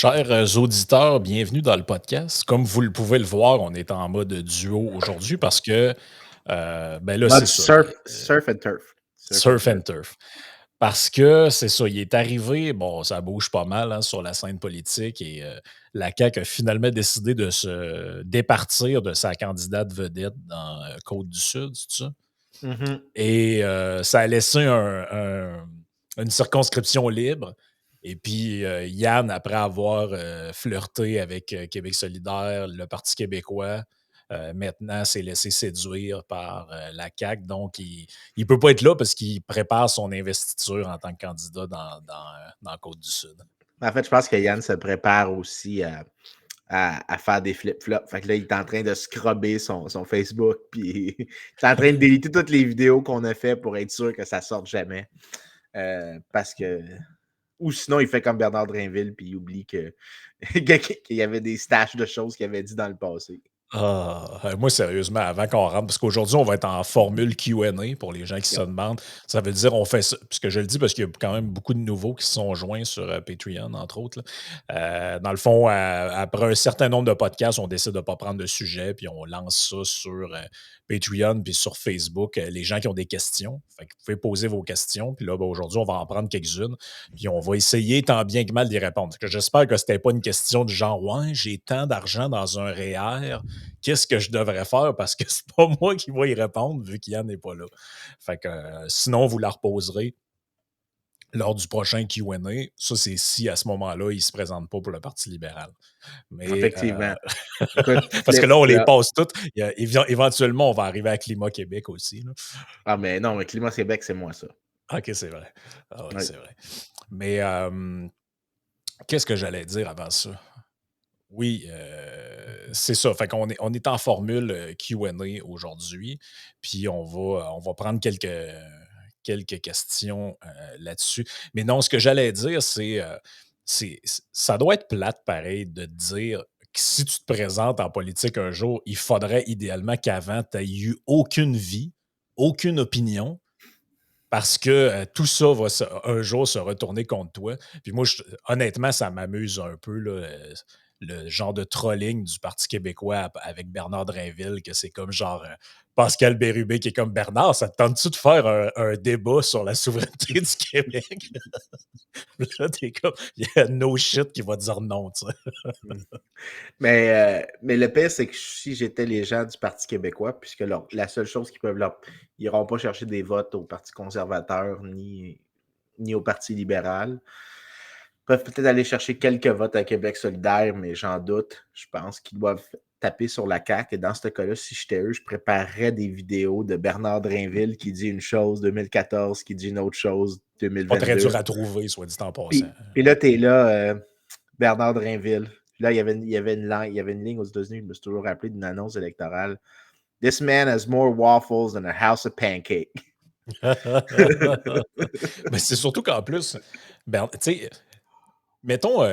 Chers auditeurs, bienvenue dans le podcast. Comme vous le pouvez le voir, on est en mode duo aujourd'hui parce que, ben là, c'est Mode ça, surf and turf. Surf and surf and turf. turf. Parce que c'est ça, il est arrivé, bon, ça bouge pas mal hein, sur la scène politique et la CAQ a finalement décidé de se départir de sa candidate vedette dans Côte-du-Sud, c'est ça? Mhm. Et ça a laissé une circonscription libre. Et puis, Yann, après avoir flirté avec Québec solidaire, le Parti québécois, maintenant s'est laissé séduire par la CAQ. Donc, il ne peut pas être là parce qu'il prépare son investiture en tant que candidat dans Côte-du-Sud. En fait, je pense que Yann se prépare aussi à faire des flip-flops. Fait que là, il est en train de scrubber son Facebook, puis il est en train de déliter toutes les vidéos qu'on a fait pour être sûr que ça sorte jamais. Parce que... Ou sinon, il fait comme Bernard Drinville, puis il oublie qu'il y avait des stashes de choses qu'il avait dit dans le passé. Ah, moi, sérieusement, avant qu'on rentre, parce qu'aujourd'hui, on va être en formule Q&A pour les gens qui se Yep. demandent. Ça veut dire, on fait ça, puisque je le dis parce qu'il y a quand même beaucoup de nouveaux qui se sont joints sur Patreon, entre autres. Là. Dans le fond, après un certain nombre de podcasts, on décide de ne pas prendre de sujet, puis on lance ça sur Patreon, puis sur Facebook, les gens qui ont des questions. Fait que vous pouvez poser vos questions, puis là, ben, aujourd'hui, on va en prendre quelques-unes, puis on va essayer tant bien que mal d'y répondre. Fait que j'espère que ce n'était pas une question du genre, ouais, j'ai tant d'argent dans un REER, qu'est-ce que je devrais faire parce que c'est pas moi qui vais y répondre vu qu'Yann n'est pas là. Fait que sinon, vous la reposerez lors du prochain Q&A. Ça, c'est si à ce moment-là, il ne se présente pas pour le Parti libéral. Mais Effectivement. Écoute, parce que là, on les flip-flop. passe toutes. Éventuellement, on va arriver à Climat Québec aussi. Là. Ah, mais non, mais Climat Québec, c'est moi, ça. OK, c'est vrai. Ah oui, Oui. c'est vrai. Mais qu'est-ce que j'allais dire avant ça? Oui, c'est ça. Fait qu'on on est en formule Q&A aujourd'hui, puis on va prendre quelques questions là-dessus. Mais non, ce que j'allais dire, ça doit être plate pareil de te dire que si tu te présentes en politique un jour, il faudrait idéalement qu'avant, tu n'aies eu aucune vie, aucune opinion, parce que tout ça va un jour se retourner contre toi. Puis moi, honnêtement, ça m'amuse un peu, là, le genre de trolling du Parti québécois avec Bernard Drinville, que c'est comme genre Pascal Bérubé qui est comme Bernard, ça te tente-tu de faire un débat sur la souveraineté du Québec? Là, t'es comme, il y a no shit qui va dire non, tu sais. Mm. Mais le pire, c'est que si j'étais les gens du Parti québécois, puisque la seule chose qu'ils peuvent ils n'iront pas chercher des votes au Parti conservateur ni au Parti libéral. Ils peuvent peut-être aller chercher quelques votes à Québec solidaire, mais j'en doute. Je pense qu'ils doivent taper sur la CAQ. Et dans ce cas-là, si j'étais eux, je préparerais des vidéos de Bernard Drinville qui dit une chose, 2014, qui dit une autre chose, Pas très 2022. dur à trouver, soit dit en passant. Puis là, t'es là, Bernard Drinville. Là, il y avait une ligne aux États-Unis, je me suis toujours rappelé d'une annonce électorale. This man has more waffles than a house of pancakes. Mais c'est surtout qu'en plus, tu sais, mettons,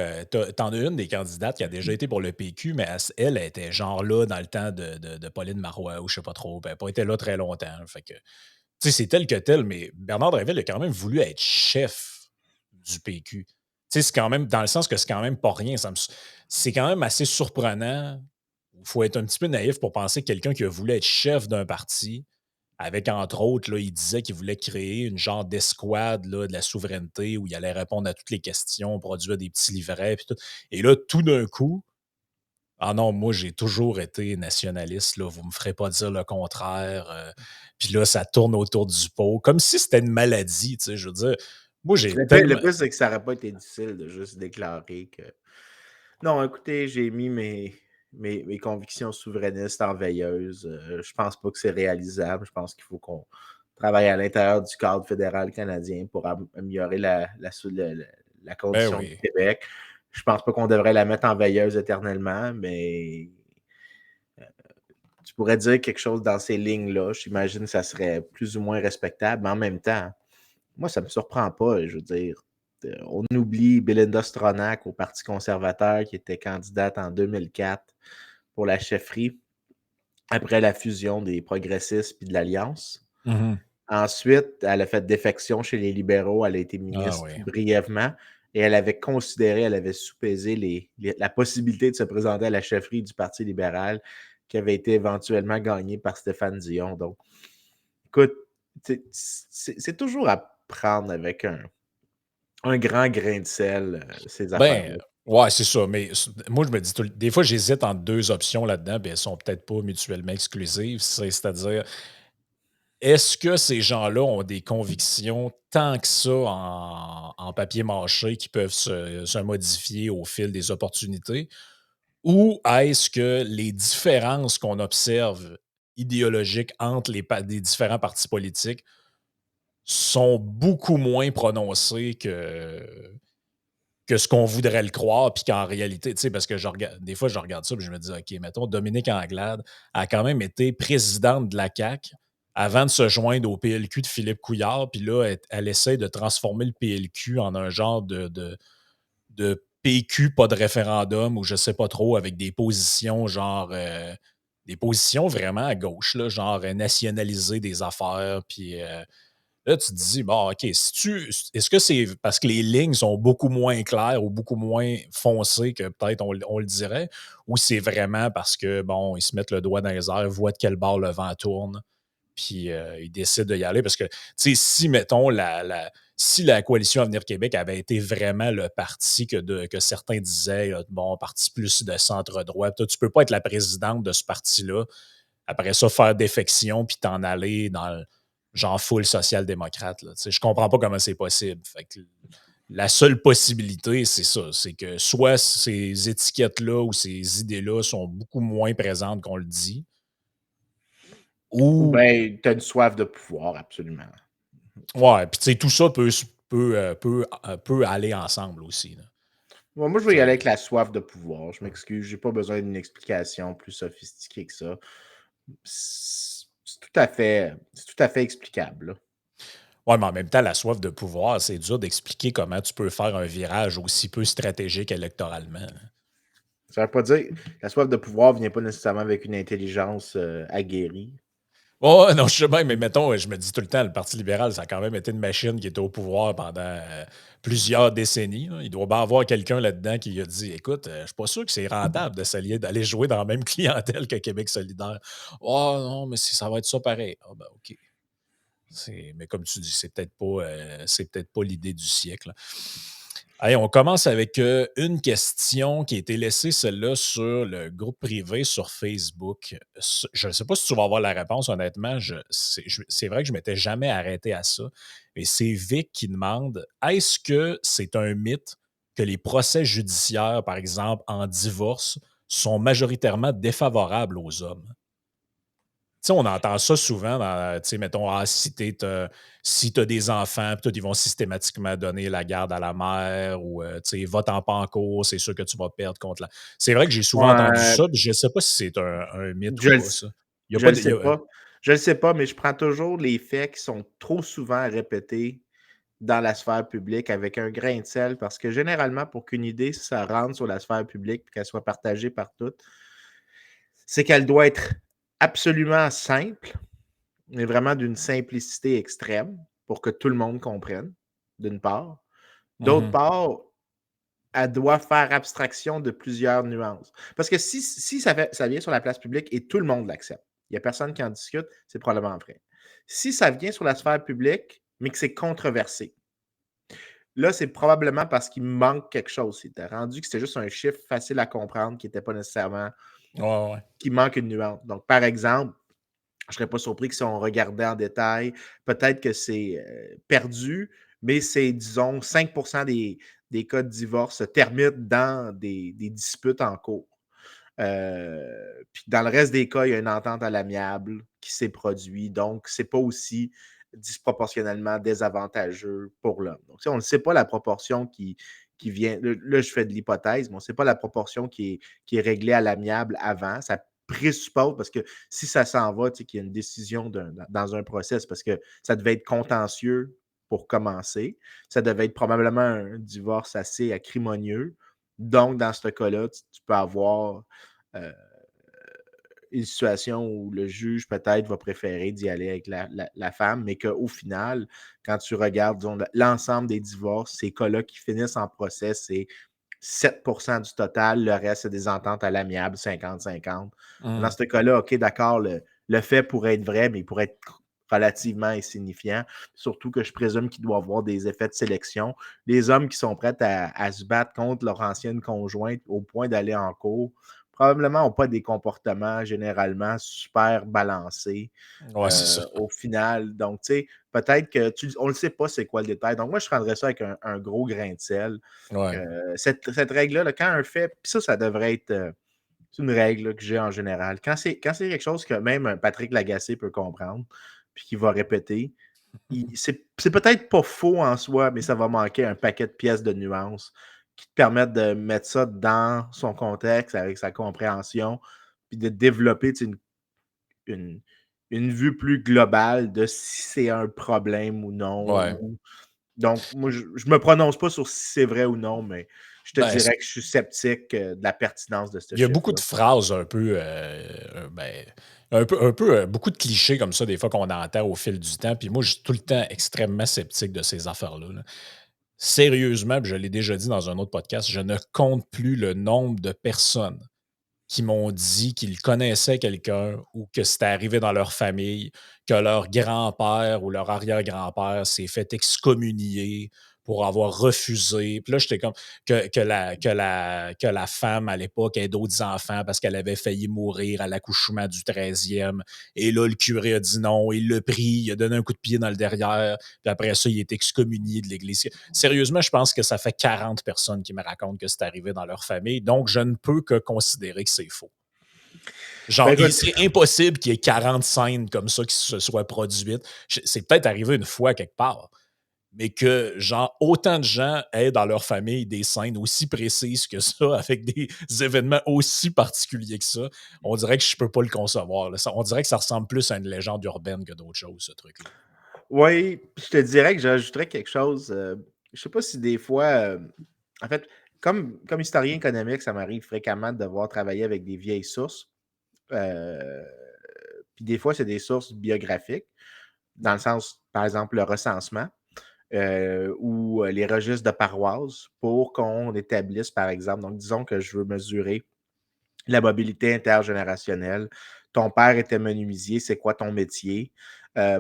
t'en as une des candidates qui a déjà été pour le PQ, mais elle était genre là dans le temps de Pauline Marois ou je sais pas trop. Elle n'a pas été là très longtemps. Fait que, tu sais, c'est tel que tel, mais Bernard Drinville a quand même voulu être chef du PQ. Tu sais, c'est quand même, dans le sens que c'est quand même pas rien. C'est quand même assez surprenant. Il faut être un petit peu naïf pour penser que quelqu'un qui a voulu être chef d'un parti, avec, entre autres, là, il disait qu'il voulait créer une genre d'escouade là, de la souveraineté où il allait répondre à toutes les questions, produire des petits livrets, puis tout. Et là, tout d'un coup, ah non, moi, j'ai toujours été nationaliste, là, vous me ferez pas dire le contraire. Puis là, ça tourne autour du pot, comme si c'était une maladie, tu sais, je veux dire. Moi, j'ai Le tellement... plus, c'est que ça n'aurait pas été difficile de juste déclarer que non, écoutez, j'ai mis mes convictions souverainistes en veilleuse. Je pense pas que c'est réalisable. Je pense qu'il faut qu'on travaille à l'intérieur du cadre fédéral canadien pour améliorer la Ben condition du oui. Québec. Je pense pas qu'on devrait la mettre en veilleuse éternellement, mais tu pourrais dire quelque chose dans ces lignes-là. J'imagine que ça serait plus ou moins respectable, mais en même temps, moi, ça me surprend pas. Je veux dire, on oublie Belinda Stronach au Parti conservateur qui était candidate en 2004 pour la chefferie après la fusion des progressistes puis de l'Alliance. Mhm. Ensuite, elle a fait défection chez les libéraux. Elle a été Ah ministre oui. brièvement. et elle avait considéré, elle avait sous-pesé la possibilité de se présenter à la chefferie du Parti libéral qui avait été éventuellement gagnée par Stéphane Dion. Donc, écoute, c'est toujours à prendre avec un grand grain de sel, ces Ben, affaires-là. ouais, c'est ça. Mais moi, je me dis, des fois, j'hésite entre deux options là-dedans, puis elles sont peut-être pas mutuellement exclusives. C'est-à-dire, est-ce que ces gens-là ont des convictions tant que ça en papier mâché qui peuvent se modifier au fil des opportunités? Ou est-ce que les différences qu'on observe idéologiques entre les différents partis politiques sont beaucoup moins prononcées que ce qu'on voudrait le croire, puis qu'en réalité, tu sais, parce que des fois, je regarde ça, puis je me dis, OK, mettons, Dominique Anglade a quand même été présidente de la CAQ avant de se joindre au PLQ de Philippe Couillard, puis là, elle essaie de transformer le PLQ en un genre de PQ, pas de référendum, ou je sais pas trop, avec des positions genre. Des positions vraiment à gauche, là, genre nationaliser des affaires, puis là, tu te dis, bon, OK, est-ce que c'est parce que les lignes sont beaucoup moins claires ou beaucoup moins foncées que peut-être on le dirait, ou c'est vraiment parce que, bon, ils se mettent le doigt dans les airs, voient de quel bord le vent tourne, puis ils décident d'y aller? Parce que, tu sais, si, mettons, si la coalition Avenir Québec avait été vraiment le parti que certains disaient, là, bon, parti plus de centre-droit, toi, tu peux pas être la présidente de ce parti-là, après ça, faire défection, puis t'en aller dans le genre full social-démocrate. Là. Tu sais, je comprends pas comment c'est possible. Fait que la seule possibilité, c'est ça. C'est que soit ces étiquettes-là ou ces idées-là sont beaucoup moins présentes qu'on le dit, Ou ou bien, tu as une soif de pouvoir, absolument. ouais, puis tu sais, tout ça peut aller ensemble aussi. Là. Moi, je vais y Tu aller sais, avec la soif de pouvoir. Je m'excuse, j'ai pas besoin d'une explication plus sophistiquée que ça. C'est tout à fait explicable, là. ouais, mais en même temps, la soif de pouvoir, c'est dur d'expliquer comment tu peux faire un virage aussi peu stratégique électoralement. Là. Ça veut pas dire la soif de pouvoir vient pas nécessairement avec une intelligence aguerrie. Oh, non, je sais bien, mais mettons, je me dis tout le temps, le Parti libéral, ça a quand même été une machine qui était au pouvoir pendant plusieurs décennies. Là. Il doit bien avoir quelqu'un là-dedans qui a dit écoute, je suis pas sûr que c'est rentable de s'allier, d'aller jouer dans la même clientèle que Québec solidaire. Oh non, mais ça va être ça pareil. Ah ben OK. Mais comme tu dis, c'est peut-être pas l'idée du siècle. Allez, on commence avec une question qui a été laissée, celle-là, sur le groupe privé sur Facebook. Je ne sais pas si tu vas avoir la réponse, honnêtement. C'est vrai que je ne m'étais jamais arrêté à ça. Mais c'est Vic qui demande est-ce que c'est un mythe que les procès judiciaires, par exemple, en divorce, sont majoritairement défavorables aux hommes? Tu sais, on entend ça souvent dans, tu sais, mettons, si tu as des enfants, puis toi, ils vont systématiquement donner la garde à la mère ou, tu sais, va-t'en pas en cours, c'est sûr que tu vas perdre contre la. C'est vrai que j'ai souvent entendu Ouais, ça, puis je ne sais pas si c'est un mythe ou je le, pas, s- ça. Il y a je pas le de. sais pas. Je le sais pas, mais je prends toujours les faits qui sont trop souvent répétés dans la sphère publique avec un grain de sel parce que généralement, pour qu'une idée, ça rentre sur la sphère publique et qu'elle soit partagée par toutes, c'est qu'elle doit être absolument simple, mais vraiment d'une simplicité extrême pour que tout le monde comprenne, d'une part. D'autre Mhm, part, elle doit faire abstraction de plusieurs nuances. Parce que si ça vient sur la place publique et tout le monde l'accepte, il n'y a personne qui en discute, c'est probablement vrai. Si ça vient sur la sphère publique, mais que c'est controversé, là, c'est probablement parce qu'il manque quelque chose. C'était rendu que c'était juste un chiffre facile à comprendre qui n'était pas nécessairement, ouais, ouais. qui manque une nuance. Donc, par exemple, je ne serais pas surpris que si on regardait en détail, peut-être que c'est perdu, mais c'est, disons, 5% des cas de divorce se terminent dans des disputes en cours. Puis dans le reste des cas, il y a une entente à l'amiable qui s'est produite. Donc, ce n'est pas aussi disproportionnellement désavantageux pour l'homme. Donc, on ne sait pas la proportion qui vient. Là, je fais de l'hypothèse, mais on ne sait pas la proportion qui est réglée à l'amiable avant. Ça présuppose, parce que si ça s'en va, tu sais, qu'il y a une décision dans un process, parce que ça devait être contentieux pour commencer. Ça devait être probablement un divorce assez acrimonieux. Donc, dans ce cas-là, tu peux avoir euh, une situation où le juge peut-être va préférer d'y aller avec la femme, mais qu'au final, quand tu regardes, disons, l'ensemble des divorces, ces cas-là qui finissent en procès, c'est 7% du total, le reste, c'est des ententes à l'amiable, 50-50. Dans Mmh. ce cas-là, OK, d'accord, le fait pourrait être vrai, mais il pourrait être relativement insignifiant. Surtout que je présume qu'il doit avoir des effets de sélection. Les hommes qui sont prêts à se battre contre leur ancienne conjointe au point d'aller en cours, probablement n'ont pas des comportements généralement super balancés Ouais, c'est ça. au final. Donc, tu sais, peut-être que on ne le sait pas c'est quoi le détail. Donc, moi, je prendrais ça avec un gros grain de sel. Ouais. Cette règle-là, là, quand un fait, puis ça devrait être c'est une règle là, que j'ai en général. Quand c'est quelque chose que même un Patrick Lagacé peut comprendre, puis qu'il va répéter, c'est peut-être pas faux en soi, mais ça va manquer un paquet de pièces de nuances qui te permettent de mettre ça dans son contexte, avec sa compréhension, puis de développer une, une vue plus globale de si c'est un problème ou non. Ouais. Donc, moi, je ne me prononce pas sur si c'est vrai ou non, mais je te Ben, dirais que je suis sceptique de la pertinence de ce il y a beaucoup de chiffre-là. phrases un peu, ben, beaucoup de clichés comme ça, des fois, qu'on entend au fil du temps. Puis moi, je suis tout le temps extrêmement sceptique de ces affaires-là, là. Sérieusement, puis je l'ai déjà dit dans un autre podcast, je ne compte plus le nombre de personnes qui m'ont dit qu'ils connaissaient quelqu'un ou que c'était arrivé dans leur famille, que leur grand-père ou leur arrière-grand-père s'est fait excommunier pour avoir refusé. Puis là, j'étais comme que la femme à l'époque ait d'autres enfants parce qu'elle avait failli mourir à l'accouchement du 13e. Et là, le curé a dit non, il l'a pris, il a donné un coup de pied dans le derrière, puis après ça, il est excommunié de l'Église. Sérieusement, je pense que ça fait 40 personnes qui me racontent que c'est arrivé dans leur famille, donc je ne peux que considérer que c'est faux. Ben Genre, écoute, c'est impossible qu'il y ait 40 scènes comme ça qui se soient produites. C'est peut-être arrivé une fois quelque part, mais que, genre, autant de gens aient dans leur famille des scènes aussi précises que ça, avec des événements aussi particuliers que ça, on dirait que je peux pas le concevoir, là. On dirait que ça ressemble plus à une légende urbaine que d'autres choses, ce truc-là. oui, je te dirais que j'ajouterais quelque chose. Je sais pas si des fois, en fait, comme historien économique, ça m'arrive fréquemment de devoir travailler avec des vieilles sources. Euh, Puis des fois, c'est des sources biographiques, dans le sens, par exemple, le recensement ou les registres de paroisse pour qu'on établisse, par exemple, donc disons que je veux mesurer la mobilité intergénérationnelle. Ton père était menuisier, c'est quoi ton métier?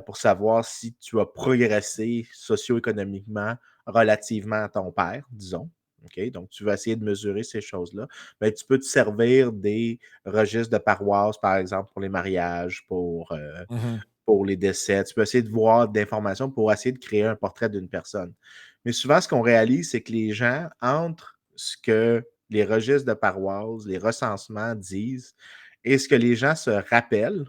Pour savoir si tu as progressé socio-économiquement relativement à ton père, disons. OK? Donc, tu vas essayer de mesurer ces choses-là. Mais tu peux te servir des registres de paroisse, par exemple, pour les mariages, Mhm. pour les décès. Tu peux essayer de voir d'informations pour essayer de créer un portrait d'une personne. Mais souvent, ce qu'on réalise, c'est que les gens, entre ce que les registres de paroisse, les recensements disent, et ce que les gens se rappellent,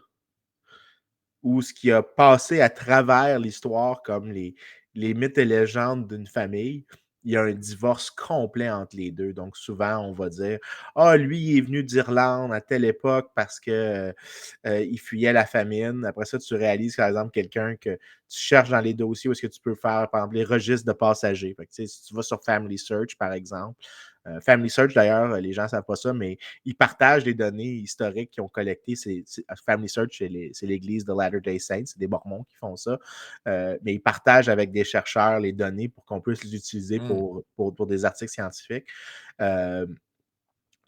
ou ce qui a passé à travers l'histoire, comme les mythes et légendes d'une famille, il y a un divorce complet entre les deux. Donc, souvent, on va dire ah, lui, il est venu d'Irlande à telle époque parce que il fuyait la famine. Après ça, tu réalises, par exemple, quelqu'un que tu cherches dans les dossiers où est-ce que tu peux faire, par exemple, les registres de passagers. Fait que, tu sais, si tu vas sur Family Search, par exemple, Family Search, d'ailleurs, les gens ne savent pas ça, mais ils partagent les données historiques qu'ils ont collectées. Family Search, c'est l'Église de Latter-day Saints, c'est des Mormons qui font ça. Mais ils partagent avec des chercheurs les données pour qu'on puisse les utiliser Mm. pour des articles scientifiques. Euh,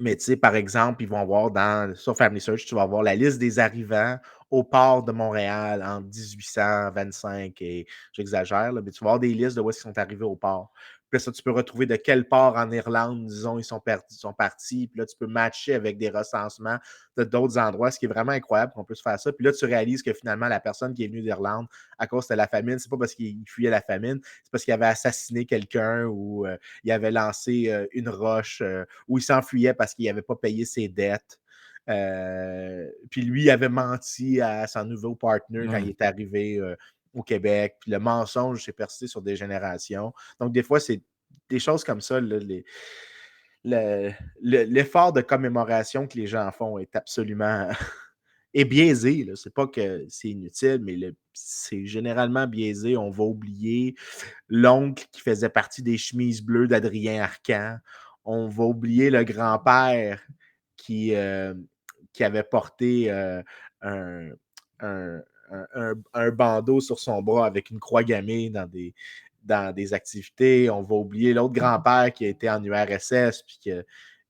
mais tu sais, par exemple, ils vont avoir sur Family Search, tu vas avoir la liste des arrivants au port de Montréal en 1825 et j'exagère, là, mais tu vas avoir des listes de où est-ce qu'ils sont arrivés au port. Puis là, ça, tu peux retrouver de quel port en Irlande, disons, ils sont partis. Puis là, tu peux matcher avec des recensements de d'autres endroits, ce qui est vraiment incroyable qu'on puisse faire ça. Puis là, tu réalises que finalement, la personne qui est venue d'Irlande à cause de la famine, c'est pas parce qu'il fuyait la famine, c'est parce qu'il avait assassiné quelqu'un ou il avait lancé une roche ou il s'enfuyait parce qu'il n'avait pas payé ses dettes. Puis lui, il avait menti à son nouveau partner quand il Mm. est arrivé au Québec. Puis le mensonge s'est persisté sur des générations. Donc, des fois, c'est des choses comme ça. Là, l'effort de commémoration que les gens font est absolument est biaisé. Là. C'est pas que c'est inutile, mais c'est généralement biaisé. On va oublier l'oncle qui faisait partie des chemises bleues d'Adrien Arcan. On va oublier le grand-père qui, qui avait porté un, un, un bandeau sur son bras avec une croix gammée dans des activités. On va oublier l'autre grand-père qui a été en URSS puis qui a,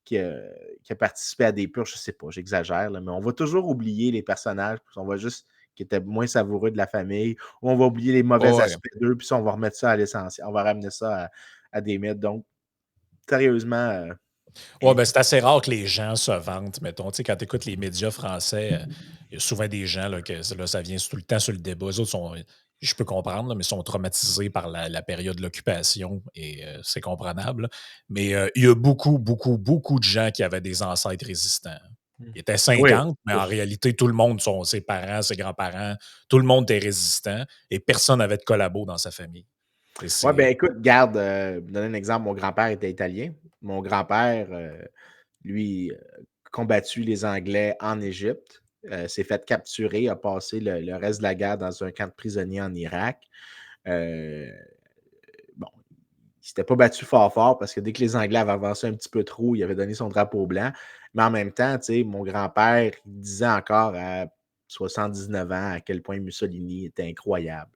qui a participé à des purges, je sais pas, j'exagère, là, mais on va toujours oublier les personnages, puis on va juste qui étaient moins savoureux de la famille, ou on va oublier les mauvais Ouais. aspects d'eux, puis ça, on va remettre ça à l'essentiel. On va ramener ça à des mythes. Donc, sérieusement, Ouais, ben, c'est assez rare que les gens se vantent, mettons. Tu sais, quand tu écoutes les médias français, il y a souvent des gens là, que là, ça vient tout le temps sur le débat. Eux autres sont, je peux comprendre, là, mais sont traumatisés par la période de l'occupation et c'est comprenable, là. Mais il y a beaucoup, beaucoup, beaucoup de gens qui avaient des ancêtres résistants. Ils étaient oui. 50, mais en réalité, tout le monde, ses parents, ses grands-parents, tout le monde était résistant et personne n'avait de collabo dans sa famille. Ouais, ben C'est. écoute, garde, donner un exemple, mon grand-père était italien. Mon grand-père, lui, combattu les Anglais en Égypte, s'est fait capturer, a passé le reste de la guerre dans un camp de prisonniers en Irak. Euh, bon, il s'était pas battu fort fort parce que dès que les Anglais avaient avancé un petit peu trop, il avait donné son drapeau blanc. Mais en même temps, tu sais, mon grand-père, il disait encore à 79 ans à quel point Mussolini était incroyable.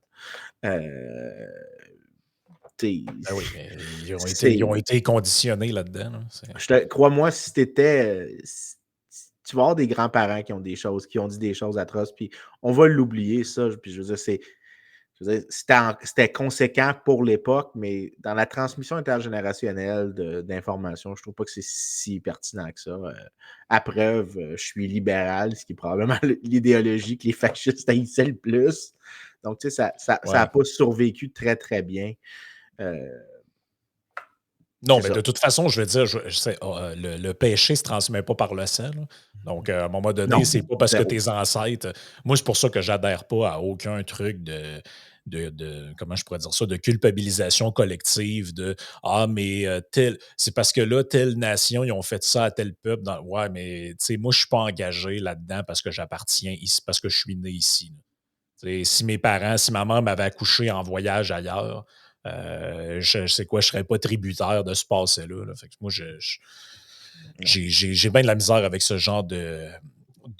Euh, Ben oui, mais ils ont c'est, été conditionnés là-dedans, là. crois-moi, si t'étais, tu vas avoir des grands-parents qui ont des choses, qui ont dit des choses atroces, puis on va l'oublier, ça. Puis je veux dire, c'était conséquent pour l'époque, mais dans la transmission intergénérationnelle d'informations, je trouve pas que c'est si pertinent que ça. À preuve, je suis libéral, ce qui est probablement l'idéologie que les fascistes haïssaient le plus. Donc, tu sais, ça a Ouais. pas survécu très, très bien. Euh, Non, c'est mais de ça. toute façon, je veux dire, le péché ne se transmet pas par le sang, là. Donc, à un moment donné, Non, c'est pas parce que zéro. tes ancêtres. Moi, c'est pour ça que j'adhère pas à aucun truc comment je pourrais dire ça, de culpabilisation collective, de Ah, mais c'est parce que là, telle nation, ils ont fait ça à tel peuple. Ouais, mais tu sais, moi, je suis pas engagé là-dedans parce que j'appartiens ici, parce que je suis né ici, là. Si mes parents, si ma mère m'avait accouché en voyage ailleurs, je sais quoi, je serais pas tributaire de ce passé-là, là. Fait que moi, Non. j'ai bien de la misère avec ce genre de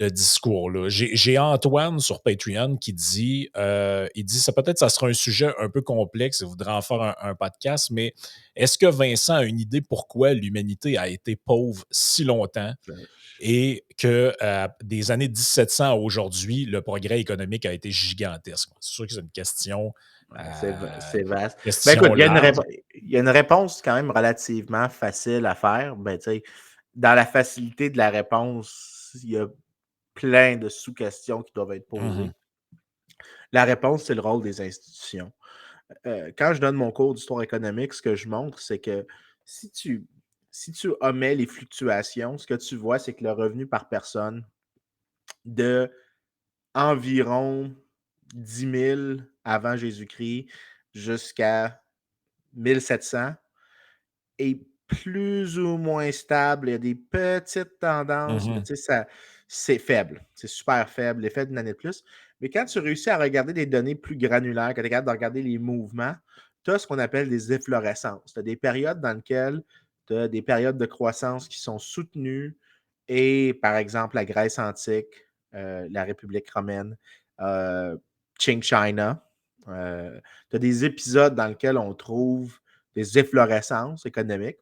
discours-là. J'ai Antoine sur Patreon qui dit, il dit, ça peut-être ça sera un sujet un peu complexe, il voudrait en faire un podcast, mais est-ce que Vincent a une idée pourquoi l'humanité a été pauvre si longtemps et que des années 1700 à aujourd'hui, le progrès économique a été gigantesque? C'est sûr que c'est une C'est vaste. Ben écoute, question large. il y a une réponse quand même relativement facile à faire. Ben, tu sais, dans la facilité de la réponse, il y a plein de sous-questions qui doivent être Mhm. posées. La réponse, c'est le rôle des institutions. Quand je donne mon cours d'histoire économique, ce que je montre, c'est que si tu, si tu omets les fluctuations, ce que tu vois, c'est que le revenu par personne de environ 10 000 avant Jésus-Christ jusqu'à 1700 est plus ou moins stable. Il y a des petites tendances, mais Mhm. tu sais, c'est faible. C'est super faible, l'effet d'une année de plus. Mais quand tu réussis à regarder des données plus granulaires, quand tu es capable de regarder les mouvements, tu as ce qu'on appelle des efflorescences. Tu as des périodes dans lesquelles tu as des périodes de croissance qui sont soutenues et, par exemple, la Grèce antique, la République romaine, euh, Qing China. Tu as des épisodes dans lesquels on trouve des efflorescences économiques.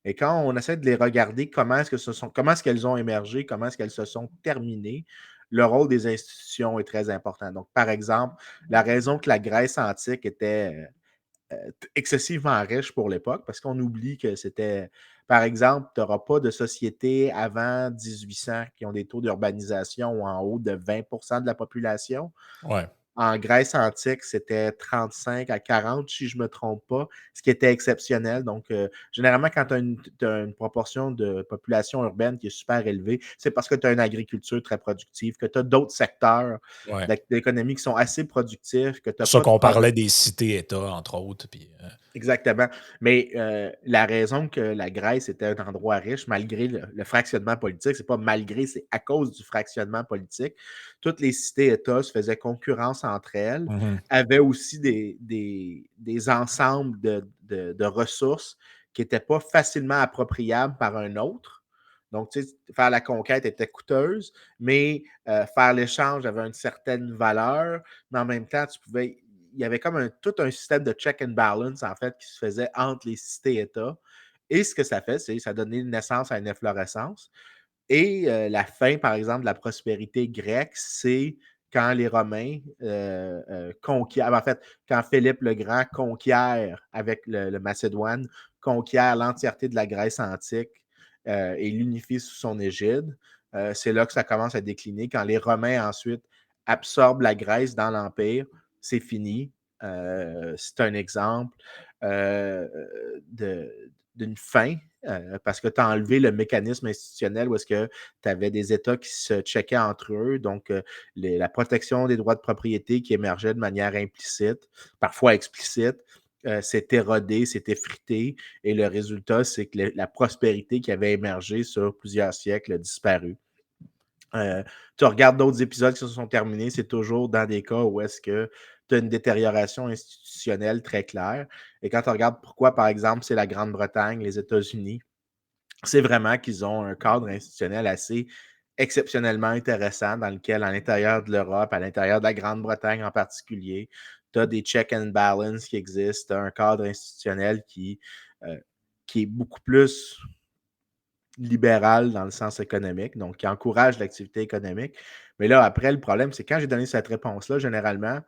Et quand on essaie de les regarder, comment est-ce qu'elles ont émergé, comment est-ce qu'elles se sont terminées, le rôle des institutions est très important. Donc, par exemple, la raison que la Grèce antique était excessivement riche pour l'époque, parce qu'on oublie que c'était, par exemple, tu n'auras pas de société avant 1800 qui ont des taux d'urbanisation en haut de 20 de la population. Ouais. En Grèce antique, c'était 35 à 40, si je ne me trompe pas, ce qui était exceptionnel. Donc, généralement, quand tu as une proportion de population urbaine qui est super élevée, c'est parce que tu as une agriculture très productive, que tu as d'autres secteurs Ouais. d'économie qui sont assez productifs, que tu n'as Pour ça pas de qu'on problème. parlait des cités-États, entre autres. Puis, Exactement. Mais la raison que la Grèce était un endroit riche, malgré le fractionnement politique, c'est pas malgré, c'est à cause du fractionnement politique. Toutes les cités-États se faisaient concurrence entre elles, mhm. avaient aussi des ensembles de ressources qui n'étaient pas facilement appropriables par un autre. Donc, tu sais, faire la conquête était coûteuse, mais faire l'échange avait une certaine valeur, mais en même temps, il y avait comme tout un système de check and balance, en fait, qui se faisait entre les cités-États. Et ce que ça fait, c'est que ça donnait naissance à une efflorescence. Et la fin, par exemple, de la prospérité grecque, c'est quand les Romains conquièrent, en fait, quand Philippe le Grand conquiert avec le Macédoine, conquiert l'entièreté de la Grèce antique et l'unifie sous son égide. C'est là que ça commence à décliner. Quand les Romains ensuite absorbent la Grèce dans l'Empire, c'est fini. C'est un exemple euh, d'une fin parce que tu as enlevé le mécanisme institutionnel où est-ce que tu avais des États qui se checkaient entre eux, donc la protection des droits de propriété qui émergeait de manière implicite, parfois explicite, s'est érodé, s'est effrité, et le résultat, c'est que la prospérité qui avait émergé sur plusieurs siècles a disparu. Tu regardes d'autres épisodes qui se sont terminés, c'est toujours dans des cas où est-ce que tu as une détérioration institutionnelle très claire. Et quand tu regardes pourquoi, par exemple, c'est la Grande-Bretagne, les États-Unis, c'est vraiment qu'ils ont un cadre institutionnel assez exceptionnellement intéressant dans lequel, à l'intérieur de l'Europe, à l'intérieur de la Grande-Bretagne en particulier, tu as des check and balance qui existent, tu as un cadre institutionnel euh, qui est beaucoup plus libéral dans le sens économique, donc qui encourage l'activité économique. Mais là, après, le problème, c'est quand j'ai donné cette réponse-là, généralement,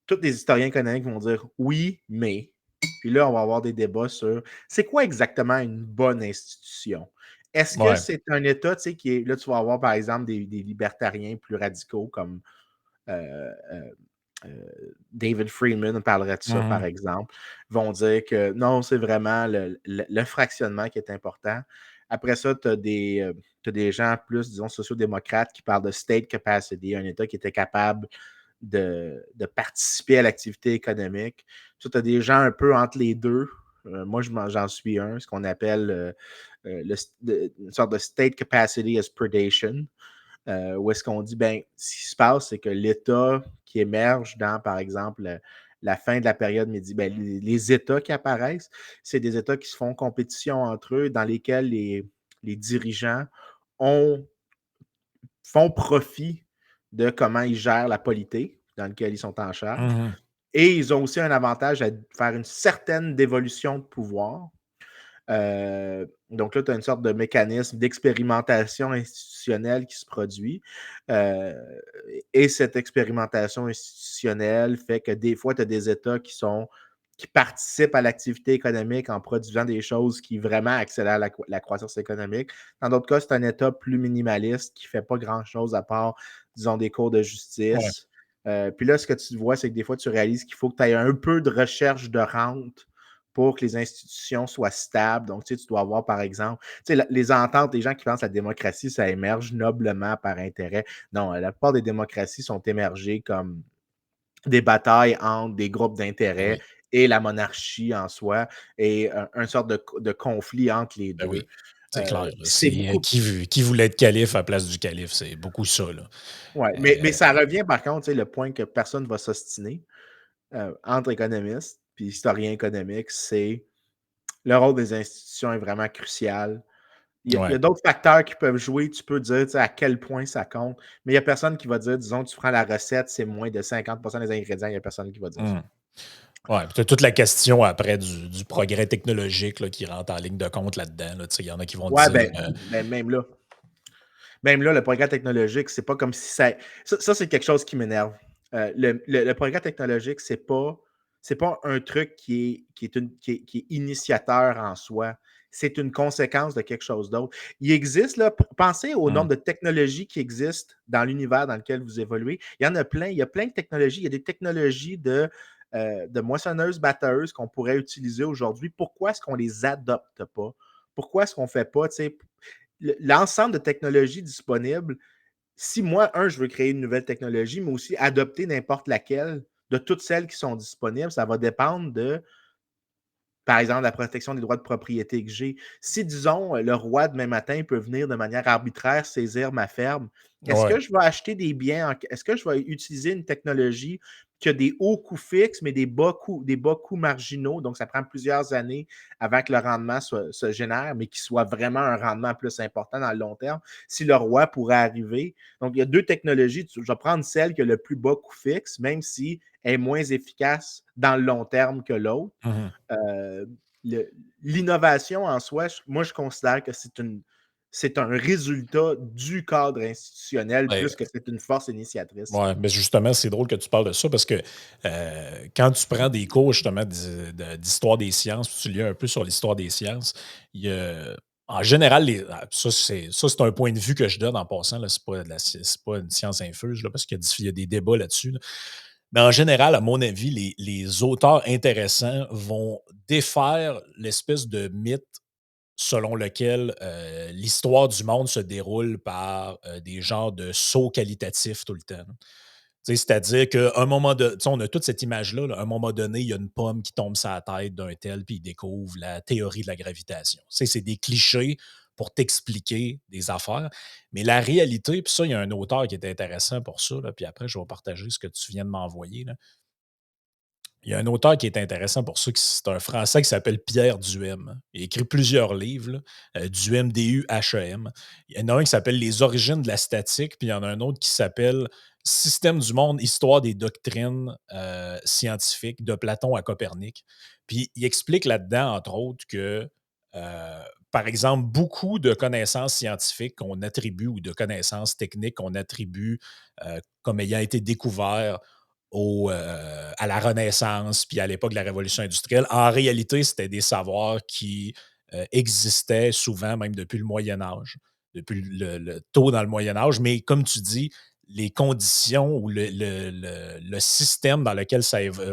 tous les historiens économiques vont dire oui, mais. Puis là, on va avoir des débats sur c'est quoi exactement une bonne institution? Est-ce que Ouais. c'est un État, tu sais, qui est. Là, tu vas avoir, par exemple, des libertariens plus radicaux comme euh, euh, David Friedman parlerait de ça, par Mhm. exemple, vont dire que non, c'est vraiment le fractionnement qui est important. Après ça, tu as t'as des gens plus, disons, sociodémocrates qui parlent de state capacity, un État qui était capable de participer à l'activité économique. Tu as des gens un peu entre les deux. Moi, j'en suis un, ce qu'on appelle une sorte de state capacity as predation, où est-ce qu'on dit, ben, ce qui se passe, c'est que l'État qui émerge dans, par exemple, la fin de la période médiévale, ben, les États qui apparaissent, c'est des États qui se font compétition entre eux, dans lesquels les dirigeants ont, font profit de comment ils gèrent la polité dans laquelle ils sont en charge. Mhm. Et ils ont aussi un avantage à faire une certaine dévolution de pouvoir. Donc là, tu as une sorte de mécanisme d'expérimentation institutionnelle qui se produit. Euh, et cette expérimentation institutionnelle fait que des fois, tu as des États qui participent à l'activité économique en produisant des choses qui vraiment accélèrent la croissance économique. Dans d'autres cas, c'est un État plus minimaliste qui ne fait pas grand-chose à part, disons, des cours de Ouais. justice. Puis là, ce que tu vois, c'est que des fois, tu réalises qu'il faut que tu aies un peu de recherche de rente pour que les institutions soient stables. Donc, tu sais, tu dois avoir, par exemple, tu sais, les ententes, les gens qui pensent que la démocratie, ça émerge noblement par intérêt. Non, la plupart des démocraties sont émergées comme des batailles entre des groupes Ben d'intérêt oui. et la monarchie en soi, et une sorte de conflit entre les Ben deux. oui. C'est clair, là. C'est C'est beaucoup. qui voulait être calife à la place du calife. C'est beaucoup ça, là. Ouais, mais Euh, ça revient par contre, tu sais, le point que personne ne va s'ostiner entre économistes puis historiens économiques, c'est le rôle des institutions est vraiment crucial. Il y ouais. a d'autres facteurs qui peuvent jouer. Tu peux dire à quel point ça compte, mais il n'y a personne qui va dire, disons, tu prends la recette, c'est moins de 50% des ingrédients. Il n'y a personne qui va dire ça. Mhm. Ouais, puis t'as toute la question après du progrès technologique là, qui rentre en ligne de compte là-dedans. Là. Tu sais, il y en a qui vont Ouais, dire ben, même là, le progrès technologique, c'est pas comme si ça. Ça, c'est quelque chose qui m'énerve. Le progrès technologique, c'est pas un truc qui est initiateur en soi. C'est une conséquence de quelque chose d'autre. Il existe, là, pensez au nombre hum, de technologies qui existent dans l'univers dans lequel vous évoluez. Il y en a plein. Il y a plein de technologies. Il y a des technologies de moissonneuses-batteuses qu'on pourrait utiliser aujourd'hui. Pourquoi est-ce qu'on les adopte pas? Pourquoi est-ce qu'on ne fait pas, tu sais, l'ensemble de technologies disponibles, si moi, je veux créer une nouvelle technologie, mais aussi adopter n'importe laquelle de toutes celles qui sont disponibles, ça va dépendre de, par exemple, la protection des droits de propriété que j'ai. Si, disons, le roi demain matin peut venir de manière arbitraire saisir ma ferme, est-ce ouais. que je vais acheter des biens, est-ce que je vais utiliser une technologie qui a des hauts coûts fixes, mais des bas coûts marginaux. Donc, ça prend plusieurs années avant que le rendement se génère, mais qu'il soit vraiment un rendement plus important dans le long terme. Si le roi pourrait arriver. Donc, il y a deux technologies. Je vais prendre celle qui a le plus bas coût fixe, même si elle est moins efficace dans le long terme que l'autre. Mhm. Euh, L'innovation en soi, moi, je considère que c'est un résultat du cadre institutionnel Ouais, plus que c'est une force initiatrice. ouais, mais justement, c'est drôle que tu parles de ça parce que quand tu prends des cours justement d'histoire des sciences, puis tu lis un peu sur l'histoire des sciences, il y a, en général, ça, c'est un point de vue que je donne en passant. Ce n'est pas, c'est pas une science infuse là, parce qu'il y a des débats là-dessus. Là. Mais en général, à mon avis, les auteurs intéressants vont défaire l'espèce de mythe selon lequel l'histoire du monde se déroule par des genres de sauts qualitatifs tout le temps. C'est-à-dire qu'à un moment donné, on a toute cette image-là, là, à un moment donné, il y a une pomme qui tombe sur la tête d'un tel, puis il découvre la théorie de la gravitation. C'est des clichés pour t'expliquer des affaires. Mais la réalité, puis ça, il y a un auteur qui est intéressant pour ça, là, puis après, je vais partager ce que tu viens de m'envoyer. Là. Il y a un auteur qui est intéressant pour ça, c'est un Français qui s'appelle Pierre Duhem. Il a écrit plusieurs livres, là, Duhem, D-U-H-E-M. Il y en a un qui s'appelle Les origines de la statique, puis il y en a un autre qui s'appelle Système du monde, histoire des doctrines scientifiques, de Platon à Copernic. Puis il explique là-dedans, entre autres, que, par exemple, beaucoup de connaissances scientifiques qu'on attribue ou de connaissances techniques qu'on attribue comme ayant été découvertes à la Renaissance, puis à l'époque de la Révolution industrielle. En réalité, c'était des savoirs qui existaient souvent, même depuis le Moyen Âge, depuis tôt dans le Moyen Âge. Mais comme tu dis, les conditions ou le système dans lequel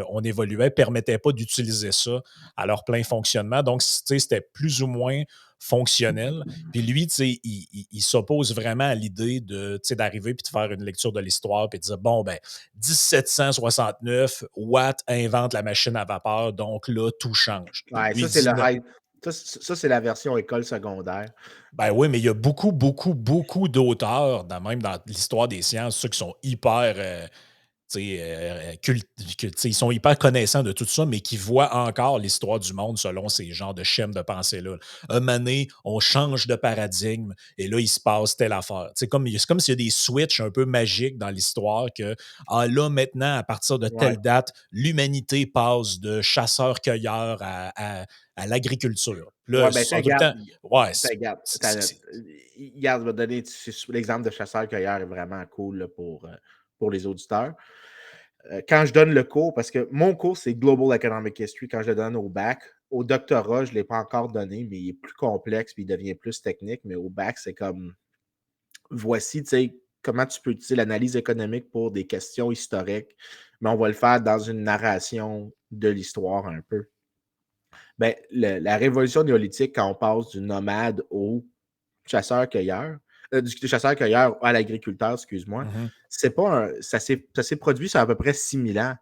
on évoluait ne permettait pas d'utiliser ça à leur plein fonctionnement. Donc, c'était plus ou moins fonctionnel. Puis lui, il s'oppose vraiment à l'idée d'arriver et de faire une lecture de l'histoire et de dire, bon, ben, 1769, Watt invente la machine à vapeur, donc là, tout change. Ouais, Lui, ça, il c'est dit, le hype. Ça, c'est la version école secondaire. ben oui, mais il y a beaucoup, beaucoup, beaucoup d'auteurs, même dans l'histoire des sciences, ceux qui sont hyper ils sont hyper connaissants de tout ça, mais qui voient encore l'histoire du monde selon ces genres de schèmes de pensée-là. Un moment donné, on change de paradigme et là, il se passe telle affaire. C'est comme s'il y a des switches un peu magiques dans l'histoire que, là, maintenant, à partir de Ouais. telle date, l'humanité passe de chasseur-cueilleur à l'agriculture. Puis là, Ouais, ils ben, sont tout le temps. Ouais, regarde, regarde, je vais donner l'exemple de chasseur-cueilleur est vraiment cool là, pour les auditeurs. Quand je donne le cours, parce que mon cours, c'est Global Economic History, quand je le donne au bac, au doctorat, je ne l'ai pas encore donné, mais il est plus complexe puis il devient plus technique. Mais au bac, c'est comme voici, tu sais, comment tu peux utiliser l'analyse économique pour des questions historiques, mais on va le faire dans une narration de l'histoire un peu. Ben, la révolution néolithique, quand on passe du nomade au chasseur-cueilleur, du chasseur-cueilleur à l'agriculteur, excuse-moi, Mhm. c'est pas ça s'est produit sur à peu près 6000 ans.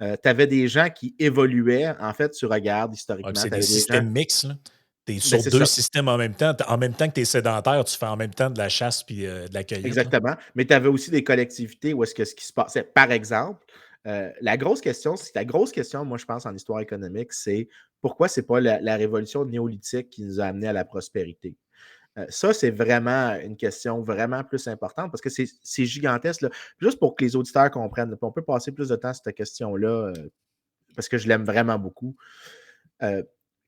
Tu avais des gens qui évoluaient. En fait, tu regardes Ouais, puis historiquement, c'est tu des avais des gens. systèmes mixtes. Tu es Ben, sur c'est deux ça. systèmes en même temps. En même temps que tu es sédentaire, tu fais en même temps de la chasse puis de la cueillette. Là. Exactement. Mais tu avais aussi des collectivités où est-ce que ce qui se passait. Par exemple, la grosse question, moi, je pense, en histoire économique, c'est pourquoi c'est pas la révolution néolithique qui nous a amené à la prospérité? Ça, c'est vraiment une question vraiment plus importante parce que c'est gigantesque. Là. Juste pour que les auditeurs comprennent, on peut passer plus de temps sur cette question-là parce que je l'aime vraiment beaucoup. Euh,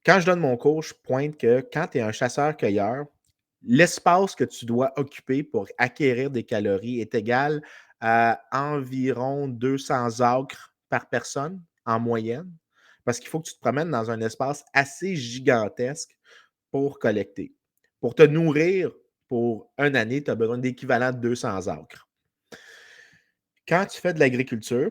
Quand je donne mon cours, je pointe que quand tu es un chasseur-cueilleur, l'espace que tu dois occuper pour acquérir des calories est égal à environ 200 acres par personne en moyenne parce qu'il faut que tu te promènes dans un espace assez gigantesque pour collecter. Pour te nourrir pour une année, tu as besoin d'équivalent de 200 acres. Quand tu fais de l'agriculture,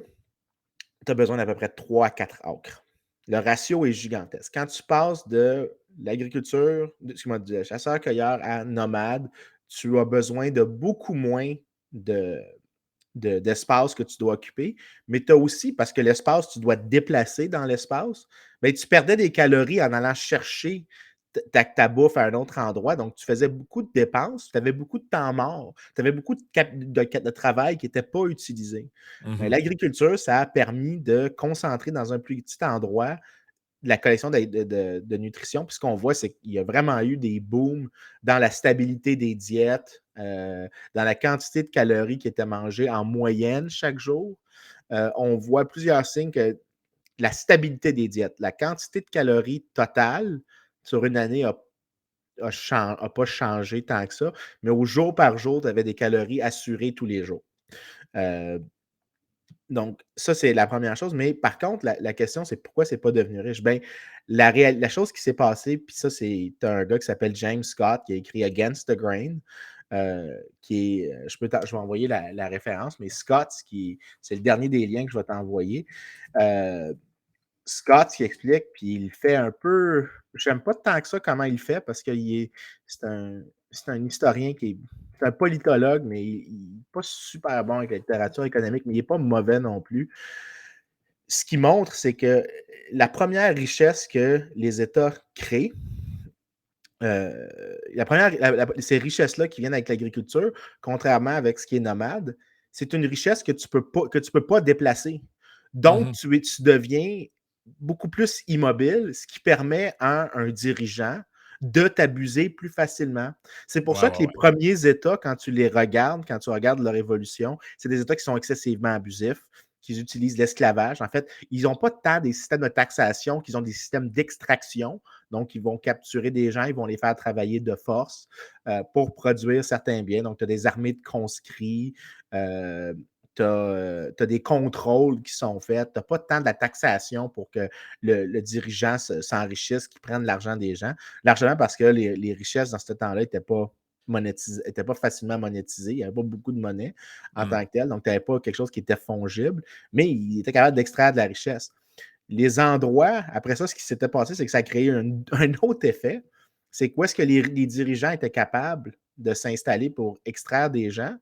tu as besoin d'à peu près 3 à 4 acres. Le ratio est gigantesque. Quand tu passes de l'agriculture, excuse-moi, de chasseur-cueilleur à nomade, tu as besoin de beaucoup moins de, d'espace que tu dois occuper, mais tu as aussi, parce que l'espace, tu dois te déplacer dans l'espace, bien, tu perdais des calories en allant chercher ta bouffe à un autre endroit. Donc, tu faisais beaucoup de dépenses, tu avais beaucoup de temps mort, tu avais beaucoup de travail qui n'était pas utilisé. Mais Mhm. l'agriculture, ça a permis de concentrer dans un plus petit endroit la collection de nutrition. Puis ce qu'on voit, c'est qu'il y a vraiment eu des booms dans la stabilité des diètes, dans la quantité de calories qui étaient mangées en moyenne chaque jour. On voit plusieurs signes que la stabilité des diètes, la quantité de calories totale sur une année a pas changé tant que ça, mais au jour par jour, tu avais des calories assurées tous les jours. Euh, donc, ça, c'est la première chose. Mais par contre, la question, c'est pourquoi c'est pas devenu riche? Ben, la chose qui s'est passée, puis ça, c'est un gars qui s'appelle James Scott qui a écrit Against the Grain, qui est, je vais envoyer la référence, mais Scott, c'est le dernier des liens que je vais t'envoyer. Euh, Scott qui explique, puis il fait un peu. J'aime pas tant que ça comment il fait parce que c'est un historien qui est. C'est un politologue, mais il n'est pas super bon avec la littérature économique, mais il n'est pas mauvais non plus. Ce qu'il montre, c'est que la première richesse que les États créent, ces richesses-là qui viennent avec l'agriculture, contrairement avec ce qui est nomade, c'est une richesse que tu peux pas déplacer. Donc, Mhm. tu deviens beaucoup plus immobile, ce qui permet à un dirigeant de t'abuser plus facilement. C'est pour Ouais, ça ouais, que les ouais. premiers États, quand tu regardes leur évolution, c'est des États qui sont excessivement abusifs, qui utilisent l'esclavage. En fait, ils n'ont pas tant des systèmes de taxation qu'ils ont des systèmes d'extraction. Donc, ils vont capturer des gens, ils vont les faire travailler de force pour produire certains biens. Donc, tu as des armées de conscrits, tu as des contrôles qui sont faits, tu n'as pas tant de la taxation pour que le dirigeant s'enrichisse, qu'il prenne l'argent des gens. L'argent parce que les richesses dans ce temps-là n'étaient pas n'était pas facilement monétisé. Il n'y avait pas beaucoup de monnaie en Mhm. tant que tel. Donc, tu n'avais pas quelque chose qui était fongible, mais il était capable d'extraire de la richesse. Les endroits, après ça, ce qui s'était passé, c'est que ça a créé un autre effet. C'est qu'où est-ce que les dirigeants étaient capables de s'installer pour extraire des gens?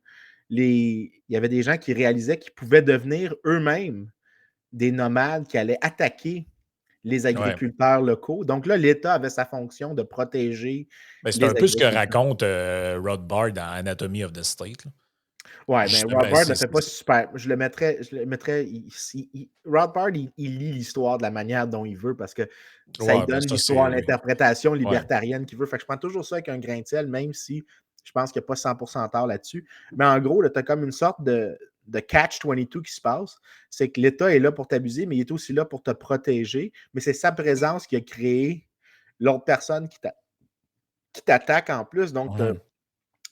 Il y avait des gens qui réalisaient qu'ils pouvaient devenir eux-mêmes des nomades qui allaient attaquer les Ouais. agriculteurs locaux. Donc là, l'État avait sa fonction de protéger Ben, c'est les un peu ce que agriculteurs. raconte Rothbard dans Anatomy of the State, là. Ouais, mais Justement, Rothbard ne fait pas super. Je le mettrais. Rothbard, il lit l'histoire de la manière dont il veut parce que ça lui ouais, ben donne ça, l'histoire, c'est. l'interprétation Ouais. libertarienne qu'il veut. Fait que je prends toujours ça avec un grain de sel, même si je pense qu'il n'y a pas 100% tort là-dessus. Mais en gros, tu as comme une sorte de catch-22 qui se passe. C'est que l'État est là pour t'abuser, mais il est aussi là pour te protéger. Mais c'est sa présence qui a créé l'autre personne qui t'attaque en plus. Donc, Mhm.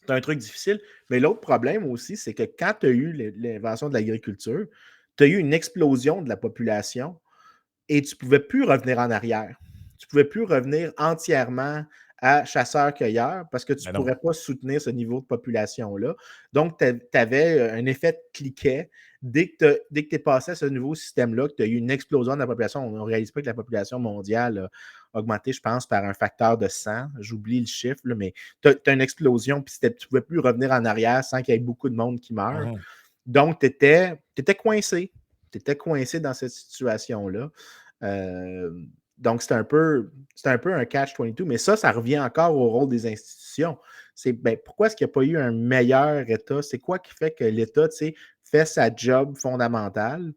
c'est un truc difficile. Mais l'autre problème aussi, c'est que quand tu as eu l'invention de l'agriculture, tu as eu une explosion de la population et tu ne pouvais plus revenir en arrière. Tu ne pouvais plus revenir entièrement à chasseurs-cueilleurs parce que tu ne Ben non. pourrais pas soutenir ce niveau de population-là. Donc, tu avais un effet de cliquet. Dès que tu es passé à ce nouveau système-là, que tu as eu une explosion de la population, on ne réalise pas que la population mondiale a augmenté, je pense, par un facteur de 100. J'oublie le chiffre, là, mais tu as une explosion, puis tu ne pouvais plus revenir en arrière sans qu'il y ait beaucoup de monde qui meurt. Mhm. Donc, tu étais coincé. Tu étais coincé dans cette situation-là. Euh, donc, c'est un peu un catch-22, mais ça revient encore au rôle des institutions. C'est pourquoi est-ce qu'il n'y a pas eu un meilleur État? C'est quoi qui fait que l'État, fait sa job fondamentale,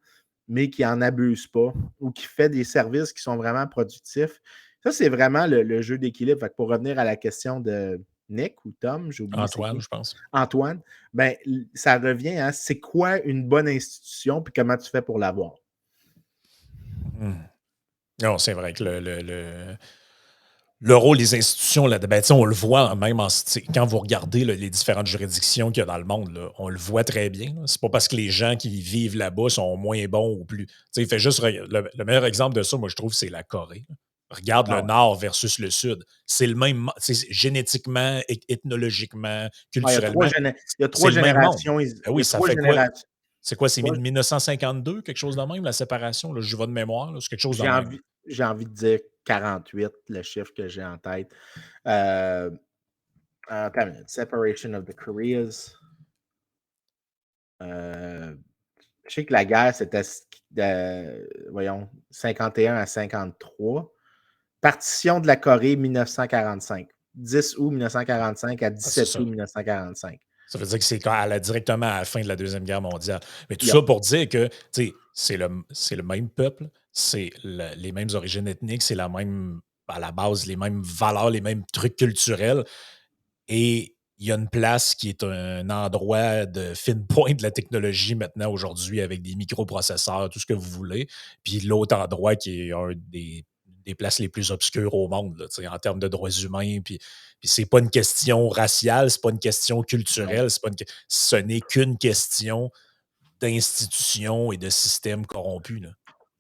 mais qui n'en abuse pas ou qui fait des services qui sont vraiment productifs? Ça, c'est vraiment le jeu d'équilibre. Fait que pour revenir à la question de Nick ou Tom, j'ai oublié c'est Antoine, qui. je pense. Antoine, ça revient à c'est quoi une bonne institution puis comment tu fais pour l'avoir. Mhm. Non, c'est vrai que le rôle des institutions, là, ben, tu sais, on le voit même quand vous regardez là, les différentes juridictions qu'il y a dans le monde, là, on le voit très bien. C'est pas parce que les gens qui vivent là-bas sont moins bons ou plus. Tu sais, il fait juste le meilleur exemple de ça, moi, je trouve, c'est la Corée, là. Regarde Ah le ouais. nord versus le sud. C'est le même, tu sais, génétiquement, ethnologiquement, Ouais, culturellement, il y a c'est trois le même monde. générations. Il Ben y oui, a ça trois fait quoi? générations. C'est quoi? C'est Trois- 1952, quelque chose de même, la séparation? Là, je vais de mémoire, là, c'est quelque chose de même. j'ai envie de dire 48, le chiffre que j'ai en tête. Euh, attends une minute. Separation of the Koreas. Euh, je sais que la guerre, c'était voyons, 51 à 53. Partition de la Corée 1945. 10 août 1945 à Ah, c'est 17 ça. août 1945. Ça veut dire que c'est directement à la fin de la Deuxième Guerre mondiale. Mais tout ça Yup. pour dire que, tu sais, c'est le même peuple, c'est les mêmes origines ethniques, c'est la même, à la base, les mêmes valeurs, les mêmes trucs culturels. Et il y a une place qui est un endroit de fine pointe de la technologie maintenant, aujourd'hui, avec des microprocesseurs, tout ce que vous voulez. Puis l'autre endroit qui est un des places les plus obscures au monde, là, tu sais, en termes de droits humains. Puis c'est pas une question raciale, c'est pas une question Non. culturelle, ce n'est qu'une question d'institutions et de systèmes corrompus, là.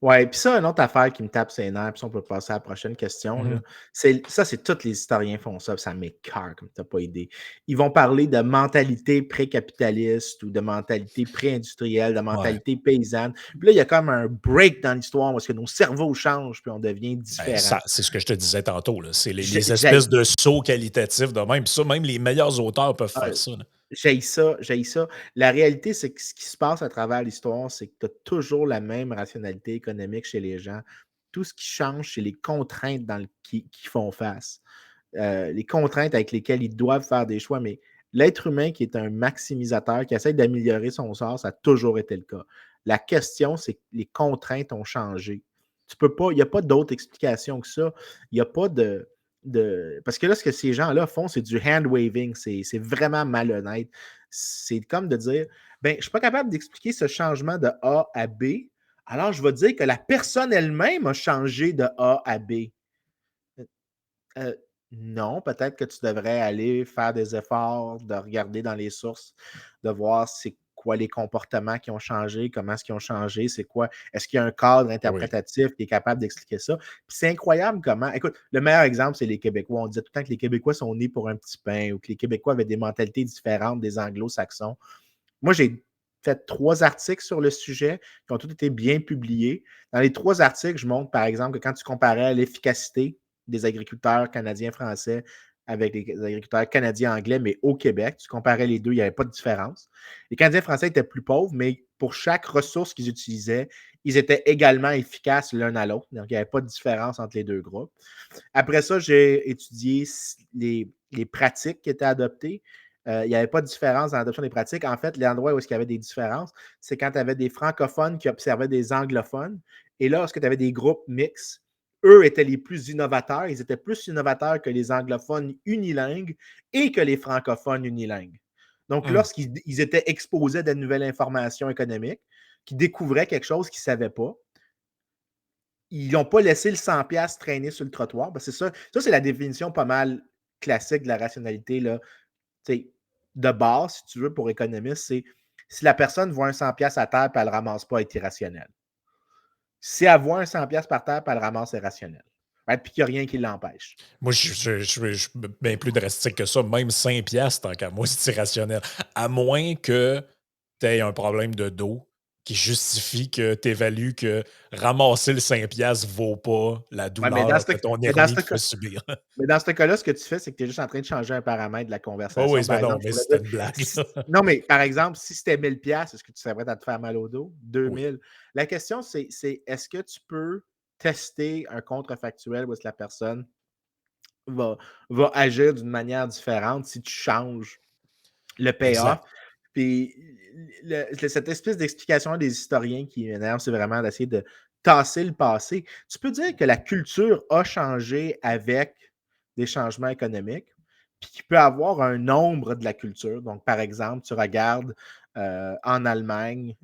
Ouais, puis ça, une autre affaire qui me tape ses nerfs, puis ça, on peut passer à la prochaine question, là. Mhm. C'est tous les historiens font ça, puis ça m'écoeure comme t'as pas idée. Ils vont parler de mentalité pré-capitaliste ou de mentalité pré-industrielle, de Ouais. mentalité paysanne. Puis là, il y a comme un break dans l'histoire où est-ce que nos cerveaux changent, puis on devient Ben, différent. ça, c'est ce que je te disais tantôt, là. C'est les J'ai espèces de sauts qualitatifs de même. Puis ça, même les meilleurs auteurs peuvent faire ça, là. J'haïs ça, j'haïs ça. La réalité, c'est que ce qui se passe à travers l'histoire, c'est que tu as toujours la même rationalité économique chez les gens. Tout ce qui change, c'est les contraintes qui font face. Les contraintes avec lesquelles ils doivent faire des choix. Mais l'être humain qui est un maximisateur, qui essaie d'améliorer son sort, ça a toujours été le cas. La question, c'est que les contraintes ont changé. Tu peux pas, il n'y a pas d'autre explication que ça. Il n'y a pas Parce que là, ce que ces gens-là font, c'est du hand-waving. C'est vraiment malhonnête. C'est comme de dire, ben, je ne suis pas capable d'expliquer ce changement de A à B, alors je vais dire que la personne elle-même a changé de A à B. Euh, non, peut-être que tu devrais aller faire des efforts, de regarder dans les sources, de voir c'est quoi les comportements qui ont changé, comment est-ce qu'ils ont changé, c'est quoi, est-ce qu'il y a un cadre Oui. interprétatif qui est capable d'expliquer ça. Puis c'est incroyable comment, écoute, le meilleur exemple, c'est les Québécois. On disait tout le temps que les Québécois sont nés pour un petit pain ou que les Québécois avaient des mentalités différentes des Anglo-Saxons. Moi, j'ai fait 3 articles sur le sujet qui ont tous été bien publiés. Dans les 3 articles, je montre, par exemple, que quand tu comparais l'efficacité des agriculteurs canadiens-français avec les agriculteurs canadiens-anglais, mais au Québec, tu comparais les deux, il n'y avait pas de différence. Les Canadiens français étaient plus pauvres, mais pour chaque ressource qu'ils utilisaient, ils étaient également efficaces l'un à l'autre. Donc, il n'y avait pas de différence entre les deux groupes. Après ça, j'ai étudié les pratiques qui étaient adoptées. Il n'y avait pas de différence dans l'adoption des pratiques. En fait, l'endroit où il y avait des différences, c'est quand tu avais des francophones qui observaient des anglophones. Et là, lorsque tu avais des groupes mixtes, eux étaient les plus innovateurs. Ils étaient plus innovateurs que les anglophones unilingues et que les francophones unilingues. Donc, Hum. lorsqu'ils étaient exposés à de nouvelles informations économiques, qu'ils découvraient quelque chose qu'ils ne savaient pas, ils n'ont pas laissé le 100$ traîner sur le trottoir. C'est ça, c'est la définition pas mal classique de la rationalité là, de base, si tu veux, pour économiste, c'est si la personne voit un 100$ à terre et elle ne le ramasse pas, elle est irrationnelle. Si elle voit un 100$ par terre et elle le ramasse, c'est rationnel. Right? Puis qu'il n'y a rien qui l'empêche. Moi, je suis bien plus drastique que ça. Même 5 piastres, tant qu'à moi, c'est irrationnel. À moins que tu aies un problème de dos qui justifie que tu évalues que ramasser le 5 piastres vaut pas la Ouais, douleur que ton mais dans hernie ce te cas, fait subir. Mais dans ce cas-là, ce que tu fais, c'est que tu es juste en train de changer un paramètre de la Oh oui, conversation. Par mais non, exemple, je mais pourrais dire, c'était une blague, là. non, mais par exemple, si c'était 1000$, est-ce que tu serais prêt à te faire mal au dos? Oui, 2000. La question, c'est est-ce que tu peux tester un contrefactuel où est-ce que la personne va, va agir d'une manière différente si tu changes le payoff? exact. Puis cette espèce d'explication des historiens qui m'énerve, c'est vraiment d'essayer de tasser le passé. Tu peux dire que la culture a changé avec des changements économiques, puis qu'il peut avoir un nombre de la culture. Donc, par exemple, tu regardes en Allemagne,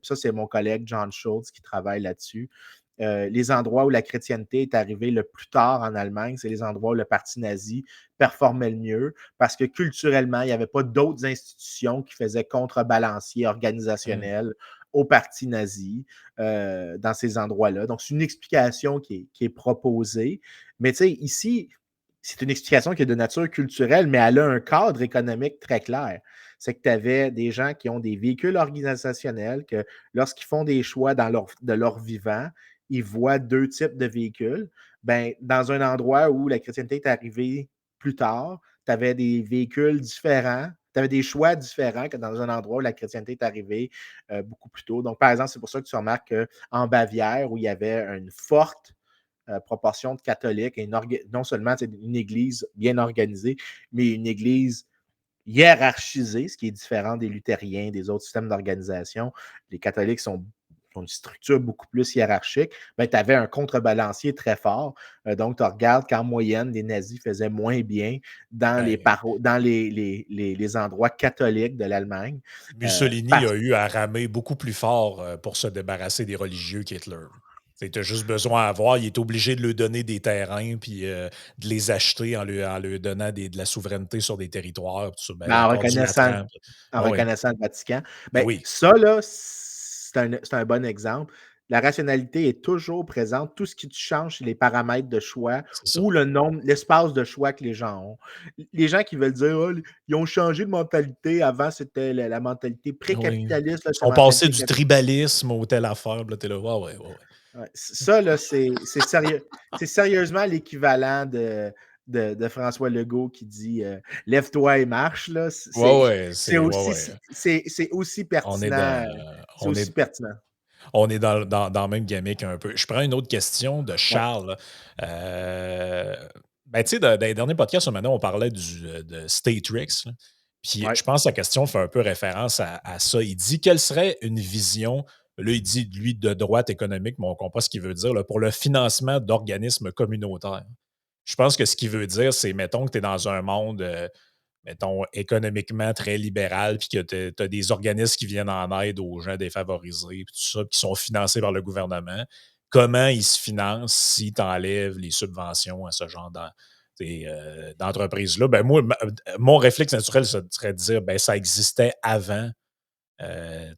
ça c'est mon collègue John Schultz qui travaille là-dessus. Les endroits où la chrétienté est arrivée le plus tard en Allemagne, c'est les endroits où le parti nazi performait le mieux parce que culturellement, il n'y avait pas d'autres institutions qui faisaient contrebalancier Hum, organisationnel au parti nazi dans ces endroits-là. Donc, c'est une explication qui est proposée. Mais tu sais, ici, c'est une explication qui est de nature culturelle, mais elle a un cadre économique très clair. C'est que tu avais des gens qui ont des véhicules organisationnels, que lorsqu'ils font des choix de leur vivant, ils voient 2 types de véhicules. Ben, dans un endroit où la chrétienté est arrivée plus tard, tu avais des véhicules différents, tu avais des choix différents que dans un endroit où la chrétienté est arrivée beaucoup plus tôt. Donc, par exemple, c'est pour ça que tu remarques qu'en Bavière, où il y avait une forte proportion de catholiques, et non seulement une église bien organisée, mais une église hiérarchisée, ce qui est différent des luthériens, des autres systèmes d'organisation. Les catholiques ont une structure beaucoup plus hiérarchique. Ben, tu avais un contrebalancier très fort. Donc, tu regardes qu'en moyenne, les nazis faisaient moins bien dans Ben, les endroits catholiques de l'Allemagne. Mussolini Parce a eu à ramer beaucoup plus fort pour se débarrasser des religieux qu'Hitler. Tu as juste besoin à voir. Il est obligé de leur donner des terrains puis de les acheter en lui donnant de la souveraineté sur des territoires. Tout ça. Ben, ben, l'accord du Latran. en Ah oui, reconnaissant le Vatican. ben Ben, oui, ça, là, c'est un bon exemple. La rationalité est toujours présente. Tout ce qui change, c'est les paramètres de choix c'est ça. ou le nombre, l'espace de choix que les gens ont. Les gens qui veulent dire oh, ils ont changé de mentalité. Avant, c'était la mentalité Oui. pré-capitaliste, là, Ils c'est la sont passés mentalité du capitaliste. tribalisme au telle affaire. Là, t'es là, ouais, ouais, ouais, ouais. Ouais, ça, là, c'est sérieux. C'est sérieusement l'équivalent de François Legault qui dit lève-toi et marche. Là. Ouais, ouais, ouais, ouais. C'est aussi On est pertinent. C'est on aussi est, pertinent. on est dans le même gimmick un peu. Je prends une autre question de Ouais, Charles. Ben, tu sais, dans les derniers podcasts, maintenant, on parlait de Statrix. Là. Puis ouais. je pense que la question fait un peu référence à ça. Il dit quelle serait une vision, là, il dit, lui, de droite économique, mais on ne comprend pas ce qu'il veut dire, là, pour le financement d'organismes communautaires. Je pense que ce qu'il veut dire, c'est, mettons que tu es dans un monde mettons, économiquement très libéral, puis que tu as des organismes qui viennent en aide aux gens défavorisés, puis tout ça, puis qui sont financés par le gouvernement. Comment ils se financent si tu enlèves les subventions à ce genre d'entreprise-là? Ben moi, mon réflexe naturel serait de dire ben ça existait avant. Tu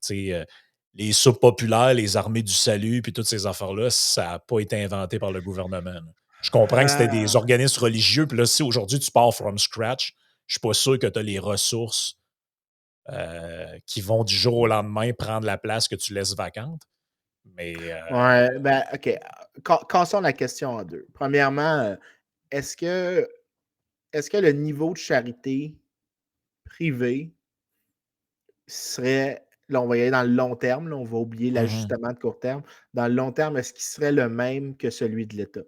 sais, les soupes populaires, les armées du salut, puis toutes ces affaires-là, ça n'a pas été inventé par le gouvernement. Là. Je comprends que c'était des Ah, organismes religieux, puis là, si aujourd'hui tu pars from scratch, je suis pas sûr que tu as les ressources qui vont du jour au lendemain prendre la place que tu laisses vacante. Mais ouais, ben, OK. Cassons la question en deux. Premièrement, est-ce que, est-ce que le niveau de charité privée serait, là, on va y aller dans le long terme, là, on va oublier mhm, l'ajustement de court terme. Dans le long terme, est-ce qu'il serait le même que celui de l'État?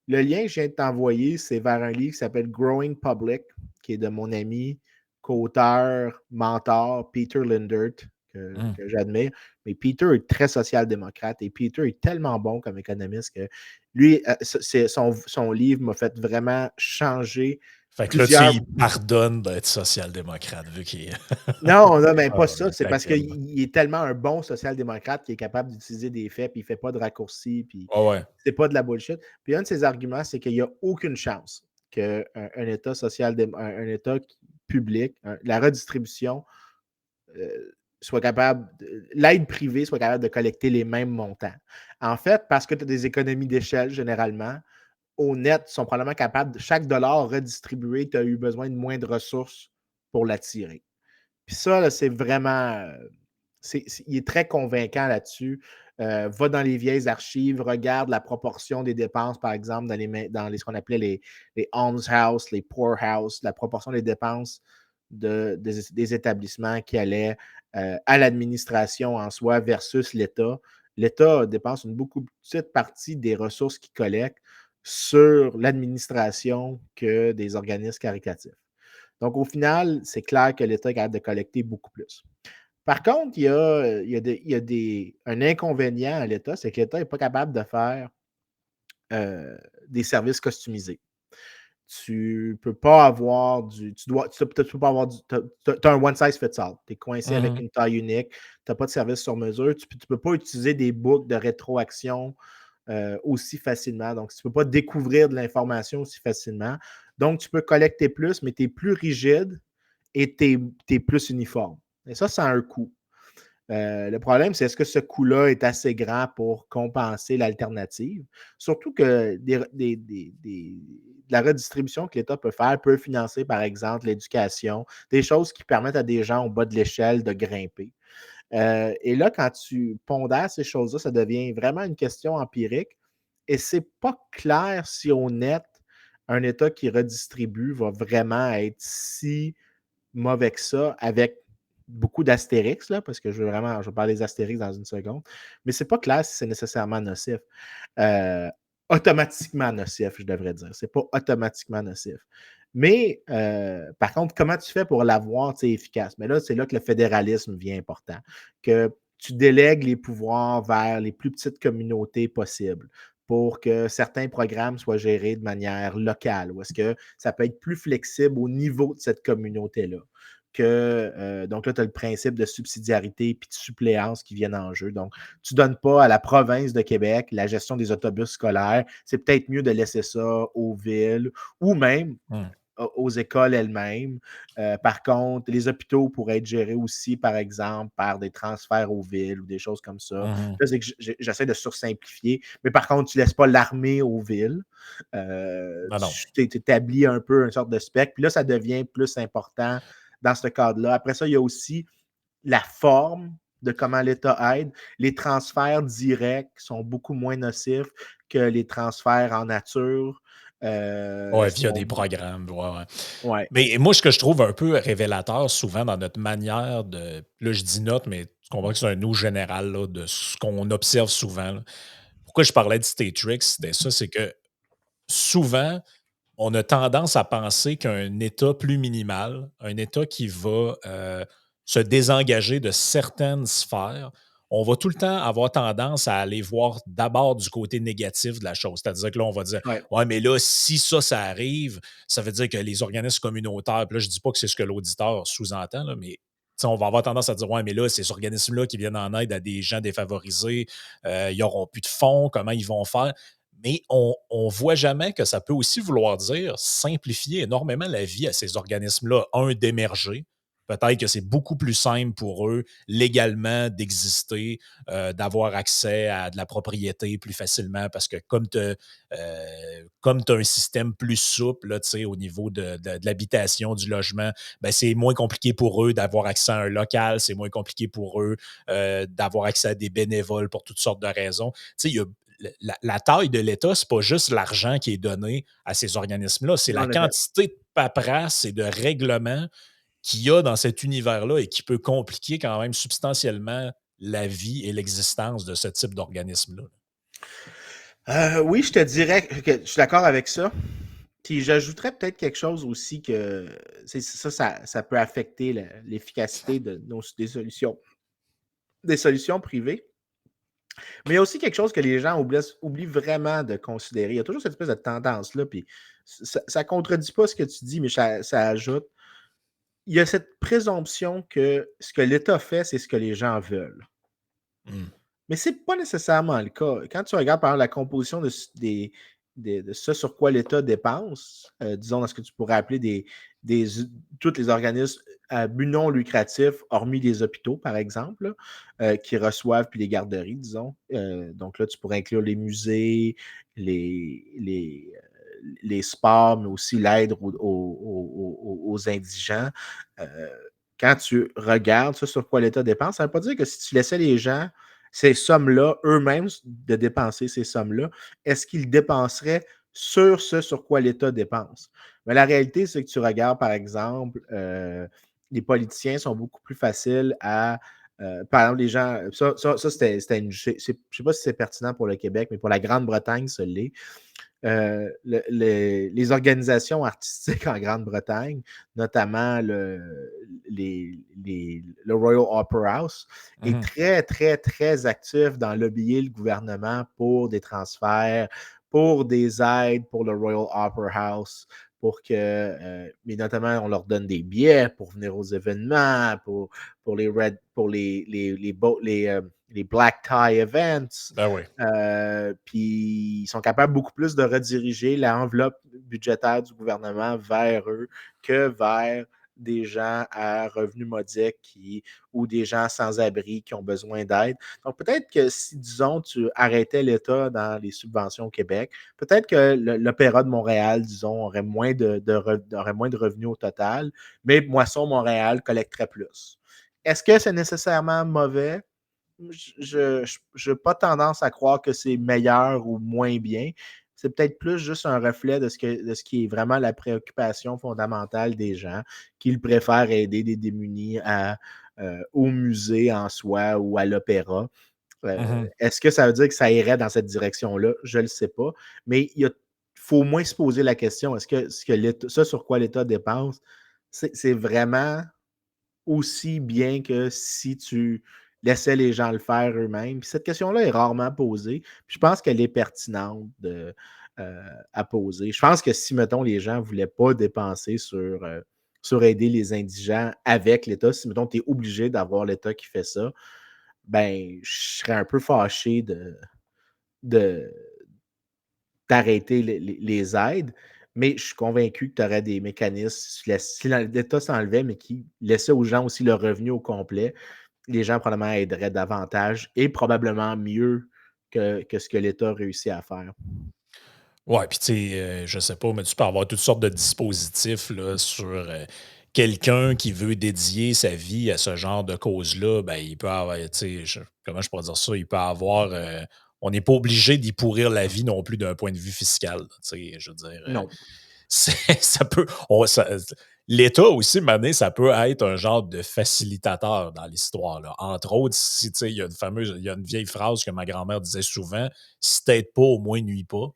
Le lien que je viens de t'envoyer, c'est vers un livre qui s'appelle Growing Public, qui est de mon ami, co-auteur, mentor, Peter Lindert, mhm. que j'admire. Mais Peter est très social-démocrate et Peter est tellement bon comme économiste que lui, son livre m'a fait vraiment changer Fait que là, tu sais, plusieurs. il pardonne d'être social-démocrate, vu qu'il est. Non, non, mais Ah, pas ça. ben, C'est parce taquine. qu'il est tellement un bon social-démocrate qu'il est capable d'utiliser des faits, puis il ne fait pas de raccourcis, puis Ouais, ouais. c'est pas de la bullshit. Puis un de ses arguments, c'est qu'il n'y a aucune chance qu'un un État un État public, la redistribution, soit capable, l'aide privée soit capable de collecter les mêmes montants. En fait, parce que tu as des économies d'échelle généralement, au net, sont probablement capables, de chaque dollar redistribué, tu as eu besoin de moins de ressources pour l'attirer. Puis ça, là, c'est vraiment. Il est très convaincant là-dessus. Va dans les vieilles archives, regarde la proportion des dépenses, par exemple, ce qu'on appelait les almshouse, les poorhouse, la proportion des dépenses des établissements qui allaient à l'administration en soi versus l'État. L'État dépense une beaucoup petite partie des ressources qu'il collecte sur l'administration que des organismes caritatifs. Donc, au final, c'est clair que l'État est capable de collecter beaucoup plus. Par contre, un inconvénient à l'État, c'est que l'État n'est pas capable de faire euh, des services customisés. Tu peux pas avoir tu peux pas avoir t'as un one size fits all. Tu es coincé avec Mhm. une taille unique, tu n'as pas de service sur mesure, tu peux pas utiliser des boucles de rétroaction aussi facilement. Donc, tu ne peux pas découvrir de l'information aussi facilement. Donc, tu peux collecter plus, mais tu es plus rigide et tu es plus uniforme. Et ça a un coût. Le problème, c'est est-ce que ce coût-là est assez grand pour compenser l'alternative? Surtout que la redistribution que l'État peut faire peut financer, par exemple, l'éducation, des choses qui permettent à des gens au bas de l'échelle de grimper. Et là, quand tu pondères ces choses-là, ça devient vraiment une question empirique. Et c'est pas clair si au net, un État qui redistribue va vraiment être si mauvais que ça, avec beaucoup d'astérix, là, parce que je vais parler des astérix dans une seconde, mais c'est pas clair si c'est nécessairement nocif. Euh, automatiquement nocif, je devrais dire. C'est pas automatiquement nocif. Mais par contre, comment tu fais pour l'avoir efficace? Mais là, c'est là que le fédéralisme vient important. Que tu délègues les pouvoirs vers les plus petites communautés possibles pour que certains programmes soient gérés de manière locale, ou est-ce que ça peut être plus flexible au niveau de cette communauté-là. Donc là, tu as le principe de subsidiarité et de suppléance qui viennent en jeu. Donc, tu ne donnes pas à la province de Québec la gestion des autobus scolaires. C'est peut-être mieux de laisser ça aux villes ou même Hum, aux écoles elles-mêmes. Par contre, les hôpitaux pourraient être gérés aussi, par exemple, par des transferts aux villes ou des choses comme ça. mhm. Là, c'est que j'essaie de sursimplifier. Mais par contre, tu ne laisses pas l'armée aux villes. Non, non. Tu établis un peu une sorte de spectre. Puis là, ça devient plus important dans ce cadre-là. Après ça, il y a aussi la forme de comment l'État aide. Les transferts directs sont beaucoup moins nocifs que les transferts en nature. Ouais, via Sont... des programmes. Ouais, ouais. Ouais, Mais moi, ce que je trouve un peu révélateur souvent dans notre manière de. Là, je dis notre, mais tu comprends que c'est un nous général là, de ce qu'on observe souvent. Là. Pourquoi je parlais de Statrix, c'était ça, c'est que souvent, on a tendance à penser qu'un État plus minimal, un État qui va se désengager de certaines sphères, on va tout le temps avoir tendance à aller voir d'abord du côté négatif de la chose. C'est-à-dire que là, on va dire ouais. ouais, mais là, si ça arrive, ça veut dire que les organismes communautaires, puis là, je ne dis pas que c'est ce que l'auditeur sous-entend, là, mais on va avoir tendance à dire ouais, mais là, ces organismes-là qui viennent en aide à des gens défavorisés, ils n'auront plus de fonds, comment ils vont faire? Mais on ne voit jamais que ça peut aussi vouloir dire simplifier énormément la vie à ces organismes-là. Un, d'émerger. Peut-être que c'est beaucoup plus simple pour eux légalement d'exister, d'avoir accès à de la propriété plus facilement parce que comme tu as, un système plus souple là, au niveau de l'habitation, du logement, ben, c'est moins compliqué pour eux d'avoir accès à un local, c'est moins compliqué pour eux d'avoir accès à des bénévoles pour toutes sortes de raisons. Il y a la taille de l'État, c'est pas juste l'argent qui est donné à ces organismes-là, c'est la En effet. quantité de paperasse et de règlements qu'il y a dans cet univers-là et qui peut compliquer quand même substantiellement la vie et l'existence de ce type d'organisme-là. Oui, je te dirais que je suis d'accord avec ça. Puis j'ajouterais peut-être quelque chose aussi que ça peut affecter l'efficacité des solutions privées. Mais il y a aussi quelque chose que les gens oublient vraiment de considérer. Il y a toujours cette espèce de tendance-là, puis ça ne contredit pas ce que tu dis, mais ça ajoute. Il y a cette présomption que ce que l'État fait, c'est ce que les gens veulent. Mm. Mais ce n'est pas nécessairement le cas. Quand tu regardes, par exemple, la composition de ce sur quoi l'État dépense, disons dans ce que tu pourrais appeler des, tous les organismes à but non lucratif, hormis les hôpitaux, par exemple, là, qui reçoivent, puis les garderies, disons. Donc là, tu pourrais inclure les musées, les sports, mais aussi l'aide aux indigents. Euh, Quand tu regardes ça sur quoi l'État dépense, ça ne veut pas dire que si tu laissais les gens ces sommes-là, eux-mêmes, de dépenser ces sommes-là, est-ce qu'ils dépenseraient sur ce sur quoi l'État dépense? Mais la réalité, c'est que tu regardes, par exemple, les politiciens sont beaucoup plus faciles à. Par exemple, les gens. C'était une. Je ne sais pas si c'est pertinent pour le Québec, mais pour la Grande-Bretagne, ça l'est. Les organisations artistiques en Grande-Bretagne, notamment le Royal Opera House, est Mhm. très, très, très actif dans lobbyer le gouvernement pour des transferts, pour des aides pour le Royal Opera House, pour que, mais notamment, on leur donne des billets pour venir aux événements, pour les Black Tie Events. Ben oui. Puis ils sont capables beaucoup plus de rediriger l'enveloppe budgétaire du gouvernement vers eux que vers des gens à revenus modiques ou des gens sans abri qui ont besoin d'aide. Donc peut-être que si, disons, tu arrêtais l'État dans les subventions au Québec, peut-être que l'Opéra de Montréal, disons, aurait moins de revenus au total, mais Moisson Montréal collecterait plus. Est-ce que c'est nécessairement mauvais? Je n'ai pas tendance à croire que c'est meilleur ou moins bien. C'est peut-être plus juste un reflet de ce qui est vraiment la préoccupation fondamentale des gens, qu'ils préfèrent aider des démunis au musée en soi ou à l'opéra Mhm. Est-ce que ça veut dire que ça irait dans cette direction-là? Je ne le sais pas. Mais il faut au moins se poser la question, est-ce que, ça sur quoi l'État dépense, c'est vraiment aussi bien que si tu laissais les gens le faire eux-mêmes? Puis cette question-là est rarement posée. Puis je pense qu'elle est pertinente à poser. Je pense que si, mettons, les gens ne voulaient pas dépenser sur aider les indigents avec l'État, si, mettons, tu es obligé d'avoir l'État qui fait ça, ben, je serais un peu fâché de d'arrêter les aides, mais je suis convaincu que tu aurais des mécanismes, si l'État s'enlevait, mais qui laissait aux gens aussi le revenu au complet, les gens probablement aideraient davantage et probablement mieux que ce que l'État réussit à faire. Ouais, puis tu sais, je sais pas, mais tu peux avoir toutes sortes de dispositifs là, sur quelqu'un qui veut dédier sa vie à ce genre de cause-là. Ben, il peut avoir, tu sais, comment je pourrais dire ça? Il peut avoir. On n'est pas obligé d'y pourrir la vie non plus d'un point de vue fiscal. Tu sais, je veux dire, Non. ça peut. L'État aussi, mané, ça peut être un genre de facilitateur dans l'histoire. Là. Entre autres, si tu sais, il y a une vieille phrase que ma grand-mère disait souvent: si t'aides pas, au moins nuis pas.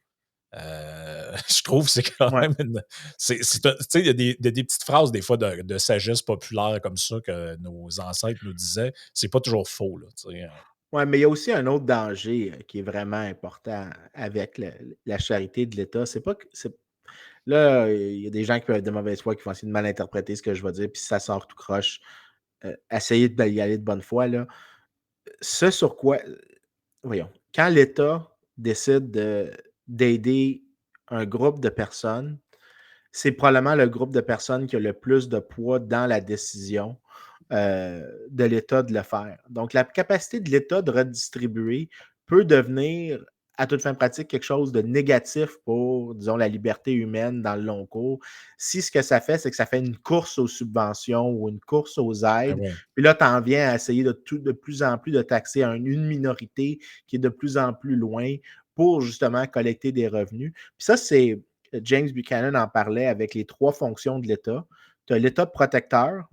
Je trouve que c'est quand Ouais. même une. Tu sais, il y a des petites phrases, des fois, de sagesse populaire comme ça que nos ancêtres nous disaient. C'est pas toujours faux, là. Tu sais. Ouais, mais il y a aussi un autre danger qui est vraiment important avec la charité de l'État. C'est pas que. Là, il y a des gens qui peuvent être de mauvaise foi, qui vont essayer de mal interpréter ce que je vais dire, puis si ça sort tout croche, essayez d'y aller de bonne foi. Là. Ce sur quoi. Voyons. Quand l'État décide d'aider un groupe de personnes, c'est probablement le groupe de personnes qui a le plus de poids dans la décision de l'État de le faire. Donc, la capacité de l'État de redistribuer peut devenir, à toute fin pratique, quelque chose de négatif pour, disons, la liberté humaine dans le long cours. Si ce que ça fait, c'est que ça fait une course aux subventions ou une course aux Ah aides, ouais. puis là, tu en viens à essayer de plus en plus de taxer une minorité qui est de plus en plus loin pour justement collecter des revenus. Puis ça, c'est James Buchanan en parlait avec les trois fonctions de l'État. Tu as l'État protecteur,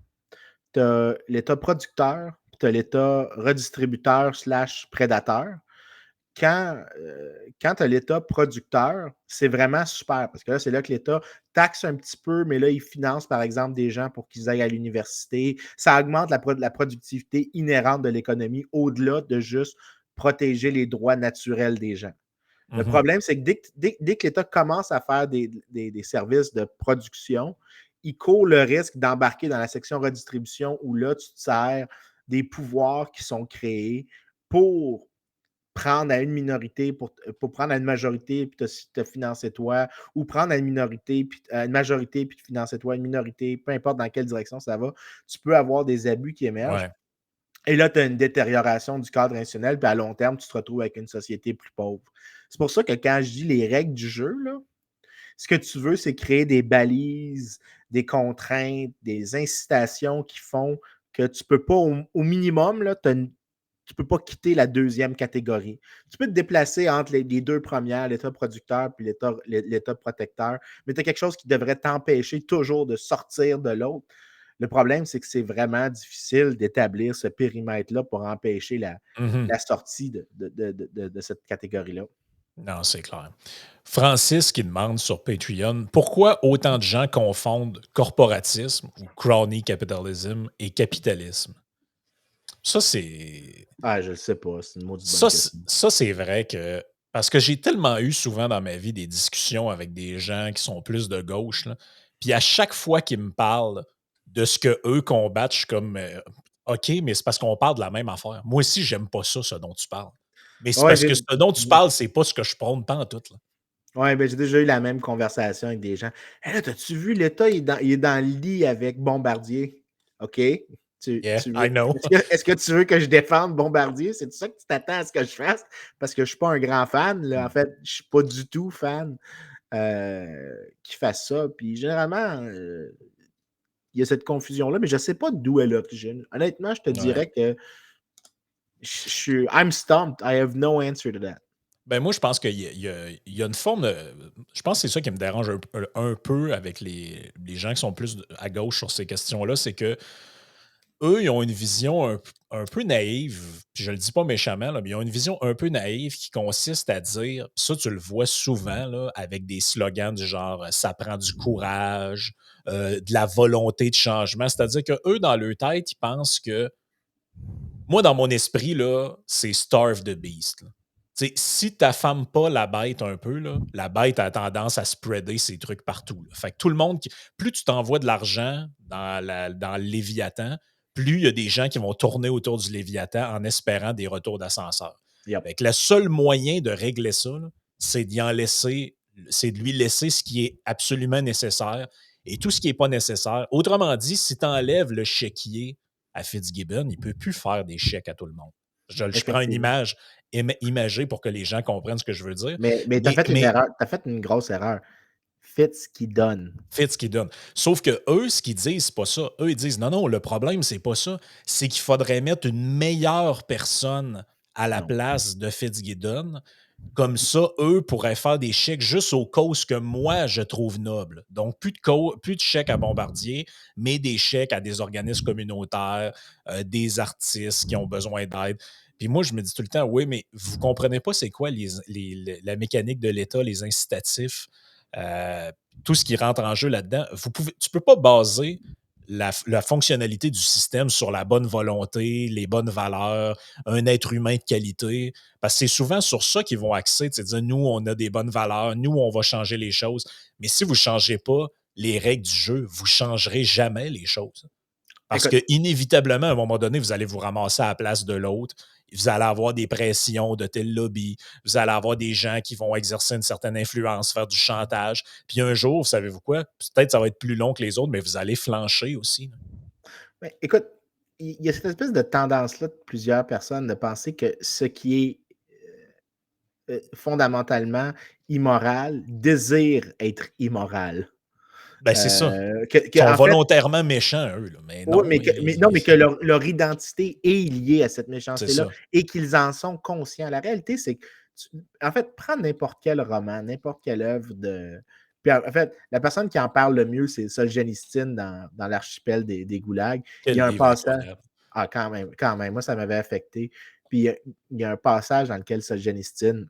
tu as l'État producteur, puis tu as l'État redistributeur slash prédateur. Quand tu as l'État producteur, c'est vraiment super parce que là, c'est là que l'État taxe un petit peu, mais là, il finance, par exemple, des gens pour qu'ils aillent à l'université. Ça augmente la productivité inhérente de l'économie au-delà de juste protéger les droits naturels des gens. Le Mhm. problème, c'est que dès que l'État commence à faire des services de production, il court le risque d'embarquer dans la section redistribution où là, tu te sers des pouvoirs qui sont créés pour prendre à une minorité, pour prendre à une majorité puis te financer toi, ou prendre à une minorité, puis à une majorité puis te financer toi, une minorité, peu importe dans quelle direction ça va, tu peux avoir des abus qui émergent. Ouais. Et là, tu as une détérioration du cadre institutionnel, puis à long terme, tu te retrouves avec une société plus pauvre. C'est pour ça que quand je dis les règles du jeu, là, ce que tu veux, c'est créer des balises, des contraintes, des incitations qui font que tu peux pas, au minimum, là, tu peux pas quitter la deuxième catégorie. Tu peux te déplacer entre les deux premières, l'État producteur puis l'État protecteur, mais tu as quelque chose qui devrait t'empêcher toujours de sortir de l'autre. Le problème, c'est que c'est vraiment difficile d'établir ce périmètre-là pour empêcher Mhm. la sortie de cette catégorie-là. Non, c'est clair. Francis qui demande sur Patreon pourquoi autant de gens confondent corporatisme ou crony capitalism et capitalisme. Ça, c'est. Ah, je le sais pas, c'est une maudite bonne question. Ça, c'est vrai que. Parce que j'ai tellement eu souvent dans ma vie des discussions avec des gens qui sont plus de gauche, là, puis à chaque fois qu'ils me parlent de ce que eux combattent, je suis comme OK, mais c'est parce qu'on parle de la même affaire. Moi aussi, j'aime pas ça, ce dont tu parles. Mais c'est Ouais, parce que ce dont tu parles, c'est pas ce que je prône pas en tout. Là. ouais, ben, j'ai déjà eu la même conversation avec des gens. Hey, là, t'as-tu vu, l'État, il est dans le lit avec Bombardier. OK? Yeah, I know. Est-ce que tu veux que je défende Bombardier? C'est ça que tu t'attends à ce que je fasse? Parce que je suis pas un grand fan. Là. En fait, je suis pas du tout fan qu'il fasse ça. Puis généralement, il y a cette confusion-là, mais je sais pas d'où est l'origine. Honnêtement, je te Ouais. dirais que I'm stumped. I have no answer to that. Ben moi, je pense qu'il y a une forme de. Je pense que c'est ça qui me dérange un peu avec les gens qui sont plus à gauche sur ces questions-là, c'est que eux, ils ont une vision un peu naïve, puis je le dis pas méchamment, là, mais ils ont une vision un peu naïve qui consiste à dire, ça tu le vois souvent là, avec des slogans du genre ça prend du courage, de la volonté de changement. C'est-à-dire que eux, dans leur tête, ils pensent que moi, dans mon esprit, là, c'est starve the beast. Là. T'sais, si tu n'affames pas la bête un peu, là, la bête a tendance à spreader ses trucs partout. Là. Fait que tout le monde, plus tu t'envoies de l'argent dans le Léviathan, plus il y a des gens qui vont tourner autour du Léviathan en espérant des retours d'ascenseur. Yep. Fait que le seul moyen de régler ça, là, c'est c'est de lui laisser ce qui est absolument nécessaire et tout ce qui n'est pas nécessaire. Autrement dit, si tu enlèves le chéquier à Fitzgibbon, il ne peut plus faire des chèques à tout le monde. Je prends une Effectivement. image imagée pour que les gens comprennent ce que je veux dire. Mais tu as Mais, fait une mais erreur. Tu as fait une grosse erreur. Faites ce qu'il donne. Fitzgibbon. Sauf que eux, ce qu'ils disent, c'est pas ça. Eux, ils disent non, non, le problème, c'est pas ça. C'est qu'il faudrait mettre une meilleure personne à la Non. place de Fitzgibbon. Comme ça, eux pourraient faire des chèques juste aux causes que moi, je trouve nobles. Donc, plus de chèques à Bombardier, mais des chèques à des organismes communautaires, des artistes qui ont besoin d'aide. Puis moi, je me dis tout le temps, oui, mais vous comprenez pas c'est quoi la mécanique de l'État, les incitatifs, euh, tout ce qui rentre en jeu là-dedans. Tu peux pas baser la fonctionnalité du système sur la bonne volonté, les bonnes valeurs, un être humain de qualité. Parce que c'est souvent sur ça qu'ils vont axer, de dire nous, on a des bonnes valeurs, nous, on va changer les choses. Mais si vous ne changez pas les règles du jeu, vous ne changerez jamais les choses. Parce que Écoute, inévitablement, à un moment donné, vous allez vous ramasser à la place de l'autre. Vous allez avoir des pressions de tel lobby. Vous allez avoir des gens qui vont exercer une certaine influence, faire du chantage. Puis un jour, savez-vous quoi? Peut-être que ça va être plus long que les autres, mais vous allez flancher aussi. Là. écoute, il y a cette espèce de tendance-là de plusieurs personnes de penser que ce qui est fondamentalement immoral désire être immoral. Ben, c'est ça. Ils sont En fait, volontairement méchants, eux. Là. Mais oui, non, mais que leur identité est liée à cette c'est méchanceté-là ça. et qu'ils en sont conscients. La réalité, c'est que, en fait, prends n'importe quel roman, n'importe quelle œuvre de. Puis en fait, la personne qui en parle le mieux, c'est Solzhenitsyn dans l'archipel des goulags. Il y Quel a un livre passage. incroyable. Ah, quand même. Moi, ça m'avait affecté. Puis il y a un passage dans lequel Solzhenitsyn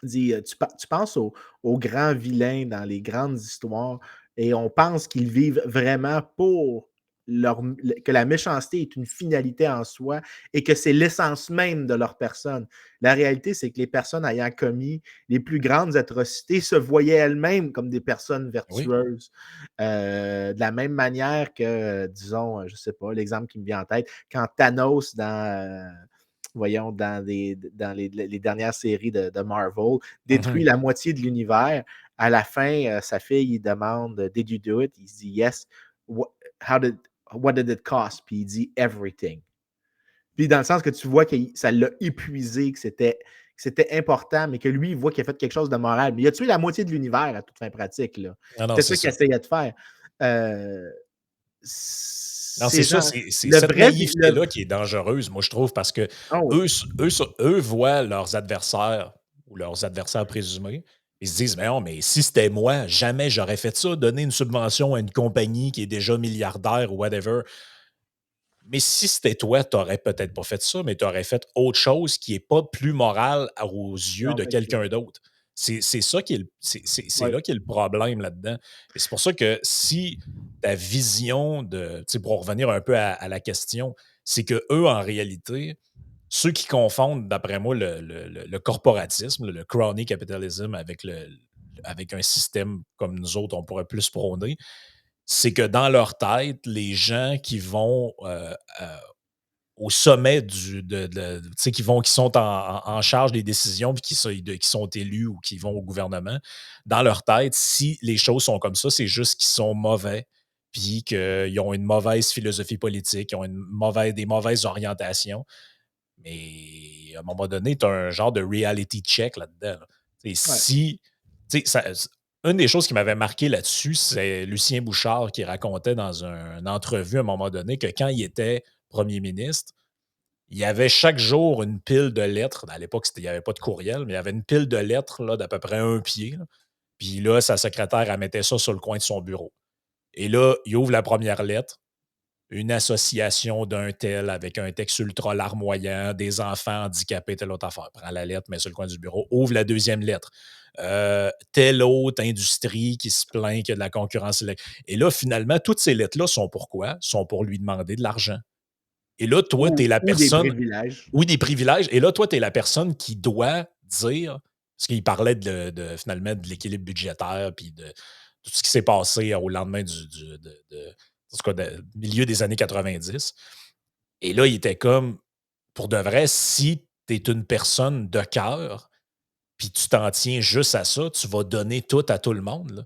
dit tu penses aux grands vilains dans les grandes histoires et on pense qu'ils vivent vraiment pour que la méchanceté est une finalité en soi et que c'est l'essence même de leur personne. La réalité, c'est que les personnes ayant commis les plus grandes atrocités se voyaient elles-mêmes comme des personnes Oui. vertueuses. De la même manière que, disons, je ne sais pas, l'exemple qui me vient en tête, quand Thanos voyons, dans les dernières séries de Marvel, détruit Mhm. la moitié de l'univers. À la fin, sa fille, il demande Did you do it? Il dit Yes. How what did it cost? Puis il dit Everything. Puis dans le sens que tu vois que ça l'a épuisé, que c'était important, mais que lui, il voit qu'il a fait quelque chose de moral. Mais il a tué la moitié de l'univers à toute fin pratique. Là. Non, non, C'était c'est ça qu'il ça. essayait de faire. Euh, Non, c'est ces ça, gens, c'est le cette vrai. naïveté-là qui est dangereuse, moi, je trouve, parce que Oh oui, eux voient leurs adversaires ou leurs adversaires présumés. Ils se disent, mais non, mais si c'était moi, jamais j'aurais fait ça, donner une subvention à une compagnie qui est déjà milliardaire ou whatever. Mais si c'était toi, tu n'aurais peut-être pas fait ça, mais tu aurais fait autre chose qui n'est pas plus moral aux yeux non, de quelqu'un d'autre. C'est ça qui est c'est ouais. là qui est le problème là-dedans. Et c'est pour ça que si ta vision de, tu sais, pour revenir un peu à la question, c'est que eux, en réalité, ceux qui confondent, d'après moi, le corporatisme, le crony capitalism avec un système comme nous autres, on pourrait plus prôner, c'est que dans leur tête, les gens qui vont au sommet tu sais, qui sont en charge des décisions puis qui sont élus ou qui vont au gouvernement, dans leur tête, si les choses sont comme ça, c'est juste qu'ils sont mauvais puis qu'ils ont une mauvaise philosophie politique, ils ont des mauvaises orientations. Mais à un moment donné, tu as un genre de reality check là-dedans. Là. Et Ouais. si, tu sais, une des choses qui m'avait marqué là-dessus, c'est Lucien Bouchard qui racontait dans une entrevue à un moment donné que quand il était premier ministre, il y avait chaque jour une pile de lettres. À l'époque, il n'y avait pas de courriel, mais il y avait une pile de lettres là, d'à peu près un pied. Là. Puis là, sa secrétaire, elle mettait ça sur le coin de son bureau. Et là, il ouvre la première lettre. une association d'un tel avec un texte ultra larmoyant, des enfants handicapés, telle autre affaire. Prends la lettre, mets sur le coin du bureau, ouvre la deuxième lettre. Telle autre industrie qui se plaint qu'il y a de la concurrence. Et là, finalement, toutes ces lettres-là sont pourquoi? Sont pour lui demander de l'argent. Et là, toi, tu es la Ou des personne, privilèges. ou des privilèges. Et là, toi, tu es la personne qui doit dire, parce qu'il parlait finalement de l'équilibre budgétaire, puis de tout ce qui s'est passé au lendemain en tout cas, milieu des années 90. Et là, il était comme, pour de vrai, si tu es une personne de cœur, puis tu t'en tiens juste à ça, tu vas donner tout à tout le monde, là.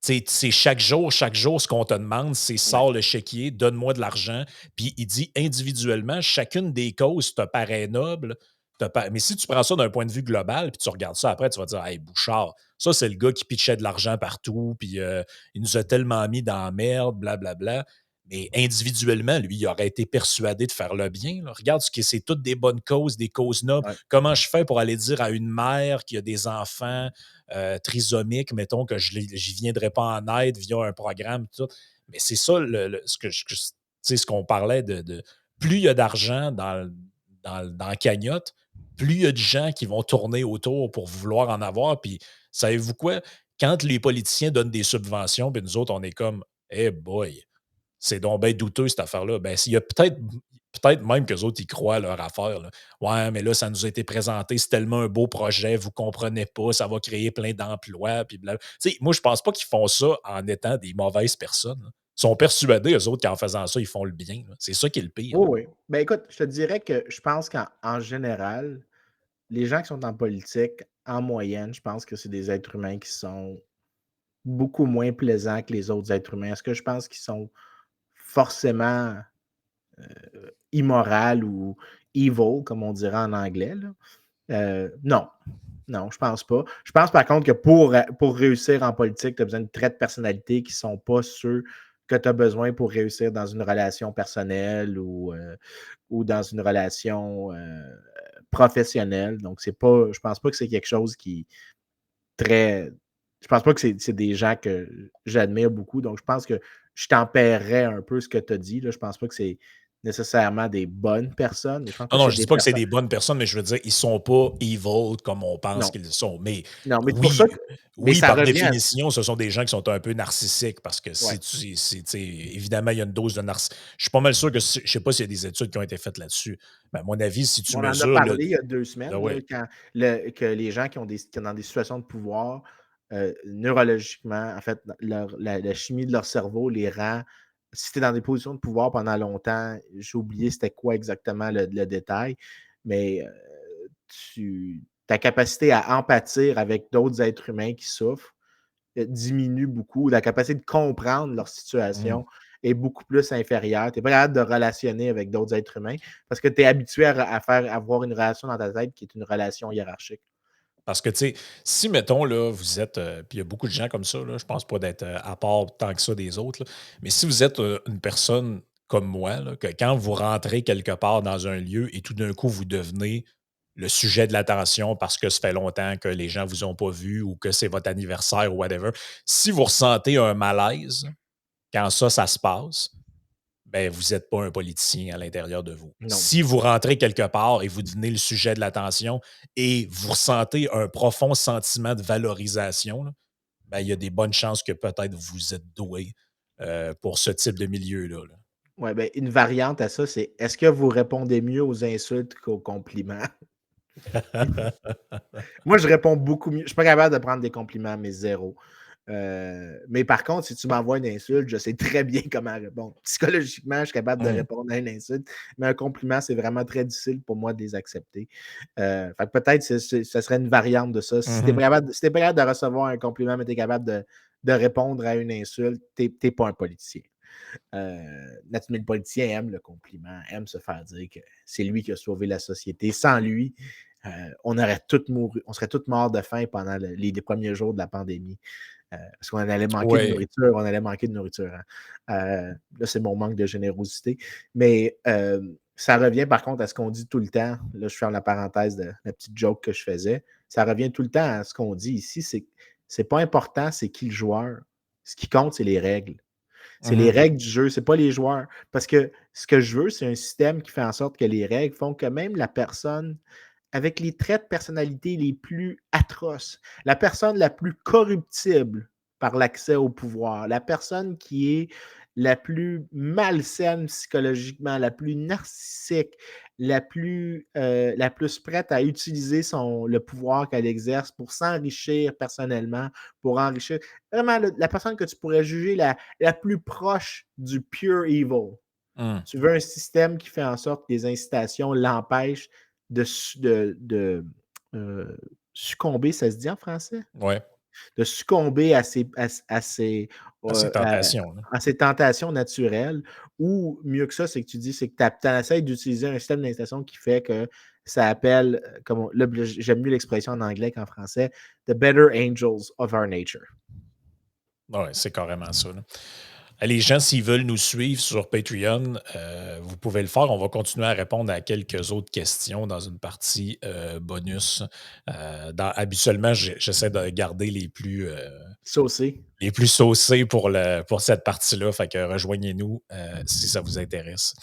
C'est chaque jour, ce qu'on te demande, c'est Ouais, sors le chéquier, donne-moi de l'argent. Puis il dit individuellement, chacune des causes te paraît noble. Mais si tu prends ça d'un point de vue global, puis tu regardes ça après, tu vas dire, hey, Bouchard, ça, c'est le gars qui pitchait de l'argent partout, puis il nous a tellement mis dans la merde, blablabla. Mais individuellement, lui, il aurait été persuadé de faire le bien, là. Regarde, c'est toutes des bonnes causes, des causes nobles. ouais. Comment je fais pour aller dire à une mère qui a des enfants trisomique, mettons que je n'y viendrais pas en aide via un programme, tout. Mais c'est ça ce qu'on parlait de plus il y a d'argent dans la cagnotte, plus il y a de gens qui vont tourner autour pour vouloir en avoir. Puis, savez-vous quoi? Quand les politiciens donnent des subventions, puis nous autres, on est comme, hey boy, c'est donc bien douteux, cette affaire-là. Ben, s'il y a peut-être même qu'eux autres, ils croient à leur affaire, là. Ouais, mais là, ça nous a été présenté, c'est tellement un beau projet, vous comprenez pas, ça va créer plein d'emplois, puis blabla. Tu sais, moi, je pense pas qu'ils font ça en étant des mauvaises personnes, là. Ils sont persuadés, eux autres, qu'en faisant ça, ils font le bien, là. C'est ça qui est le pire, Oui, là. oui. Ben écoute, je te dirais que je pense qu'en général, les gens qui sont en politique, en moyenne, je pense que c'est des êtres humains qui sont beaucoup moins plaisants que les autres êtres humains. Est-ce que je pense qu'ils sont forcément immoraux ou evil, comme on dirait en anglais, là? Non. Non, je pense pas. Je pense par contre que pour réussir en politique, tu as besoin de traits de personnalité qui ne sont pas ceux que tu as besoin pour réussir dans une relation personnelle ou dans une relation professionnelle. Donc, c'est pas. Je pense pas que c'est quelque chose qui très. Je pense pas que c'est des gens que j'admire beaucoup. Donc, je pense que je tempérerais un peu ce que tu as dit. Là. Je pense pas que c'est nécessairement des bonnes personnes, mais je pense pas Non, que non, c'est je dis des pas que c'est personnes. des bonnes personnes, mais je veux dire, ils sont pas evil comme on pense Non, qu'ils le sont. Mais non, mais c'est pour oui, ça que. Mais oui, ça par revient à. définition, ce sont des gens qui sont un peu narcissiques parce que Ouais. tu sais, évidemment, il y a une dose de narcissisme. Je suis pas mal sûr que, je sais pas s'il y a des études qui ont été faites là-dessus, mais à mon avis, si tu On en a mesures le. parlé il y a 2 Ah semaines, là, ouais, quand que les gens qui sont dans des situations de pouvoir, neurologiquement, en fait, la chimie de leur cerveau les rend si tu es dans des positions de pouvoir pendant longtemps, j'ai oublié c'était quoi exactement le détail, mais ta capacité à empâtir avec d'autres êtres humains qui souffrent, diminue beaucoup. La capacité de comprendre leur mmh. situation est beaucoup plus inférieure. Tu es pas capable de relationner avec d'autres êtres humains parce que tu es habitué à avoir une relation dans ta tête qui est une relation hiérarchique. Parce que, tu sais, si, mettons, là, vous êtes, puis il y a beaucoup de gens comme ça, là, je pense pas d'être à part tant que ça des autres, là, mais si vous êtes une personne comme moi, là, que quand vous rentrez quelque part dans un lieu et tout d'un coup, vous devenez le sujet de l'attention parce que ça fait longtemps que les gens vous ont pas vu ou que c'est votre anniversaire ou whatever, si vous ressentez un malaise quand ça se passe, ben, vous êtes pas un politicien à l'intérieur de vous. Non. Si vous rentrez quelque part et vous devenez le sujet de l'attention et vous ressentez un profond sentiment de valorisation, là, ben, il y a des bonnes chances que peut-être vous êtes doué pour ce type de milieu-là, là. Ouais, ben, une variante à ça, c'est est-ce que vous répondez mieux aux insultes qu'aux compliments? Moi, je réponds beaucoup mieux. Je suis pas capable de prendre des compliments, mais zéro. Mais par contre, si tu m'envoies une insulte, je sais très bien comment répondre. Psychologiquement, je suis capable de Mmh. répondre à une insulte, mais un compliment, c'est vraiment très difficile pour moi de les accepter. Fait que peut-être ce serait une variante de ça. Si tu Mmh. es pas capable de recevoir un compliment, mais tu es capable de répondre à une insulte, tu n'es pas un politicien. Le politicien aime le compliment, aime se faire dire que c'est lui qui a sauvé la société. Sans lui, on serait tous morts de faim pendant les premiers jours de la pandémie. Parce qu'on allait manquer de Ouais. nourriture, on allait manquer de nourriture. Hein. Là, c'est mon manque de générosité. Mais ça revient par contre à ce qu'on dit tout le temps. Là, je ferme la parenthèse de la petite joke que je faisais. Ça revient tout le temps à ce qu'on dit ici. C'est pas important, c'est qui le joueur. Ce qui compte, c'est les règles. C'est les Mhm. règles du jeu, c'est pas les joueurs. Parce que ce que je veux, c'est un système qui fait en sorte que les règles font que même la personne avec les traits de personnalité les plus atroces, la personne la plus corruptible par l'accès au pouvoir, la personne qui est la plus malsaine psychologiquement, la plus narcissique, la plus prête à utiliser le pouvoir qu'elle exerce pour s'enrichir personnellement, pour enrichir. Vraiment, la personne que tu pourrais juger la plus proche du pure evil. Mm. Tu veux un système qui fait en sorte que les incitations l'empêchent de, euh, succomber, ça se dit en français? Ouais. De succomber Ah, c'est tentation, là. à ses tentations naturelles. Ou mieux que ça, c'est que tu dis, c'est que tu essaies d'utiliser un système d'incitation qui fait que ça appelle, là, j'aime mieux l'expression en anglais qu'en français, the better angels of our nature. Ouais, c'est carrément ça, là. Les gens, s'ils veulent nous suivre sur Patreon, vous pouvez le faire. On va continuer à répondre à quelques autres questions dans une partie bonus. Habituellement, j'essaie de garder Saucé. les plus saucés pour cette partie-là. Fait que rejoignez-nous si ça vous intéresse.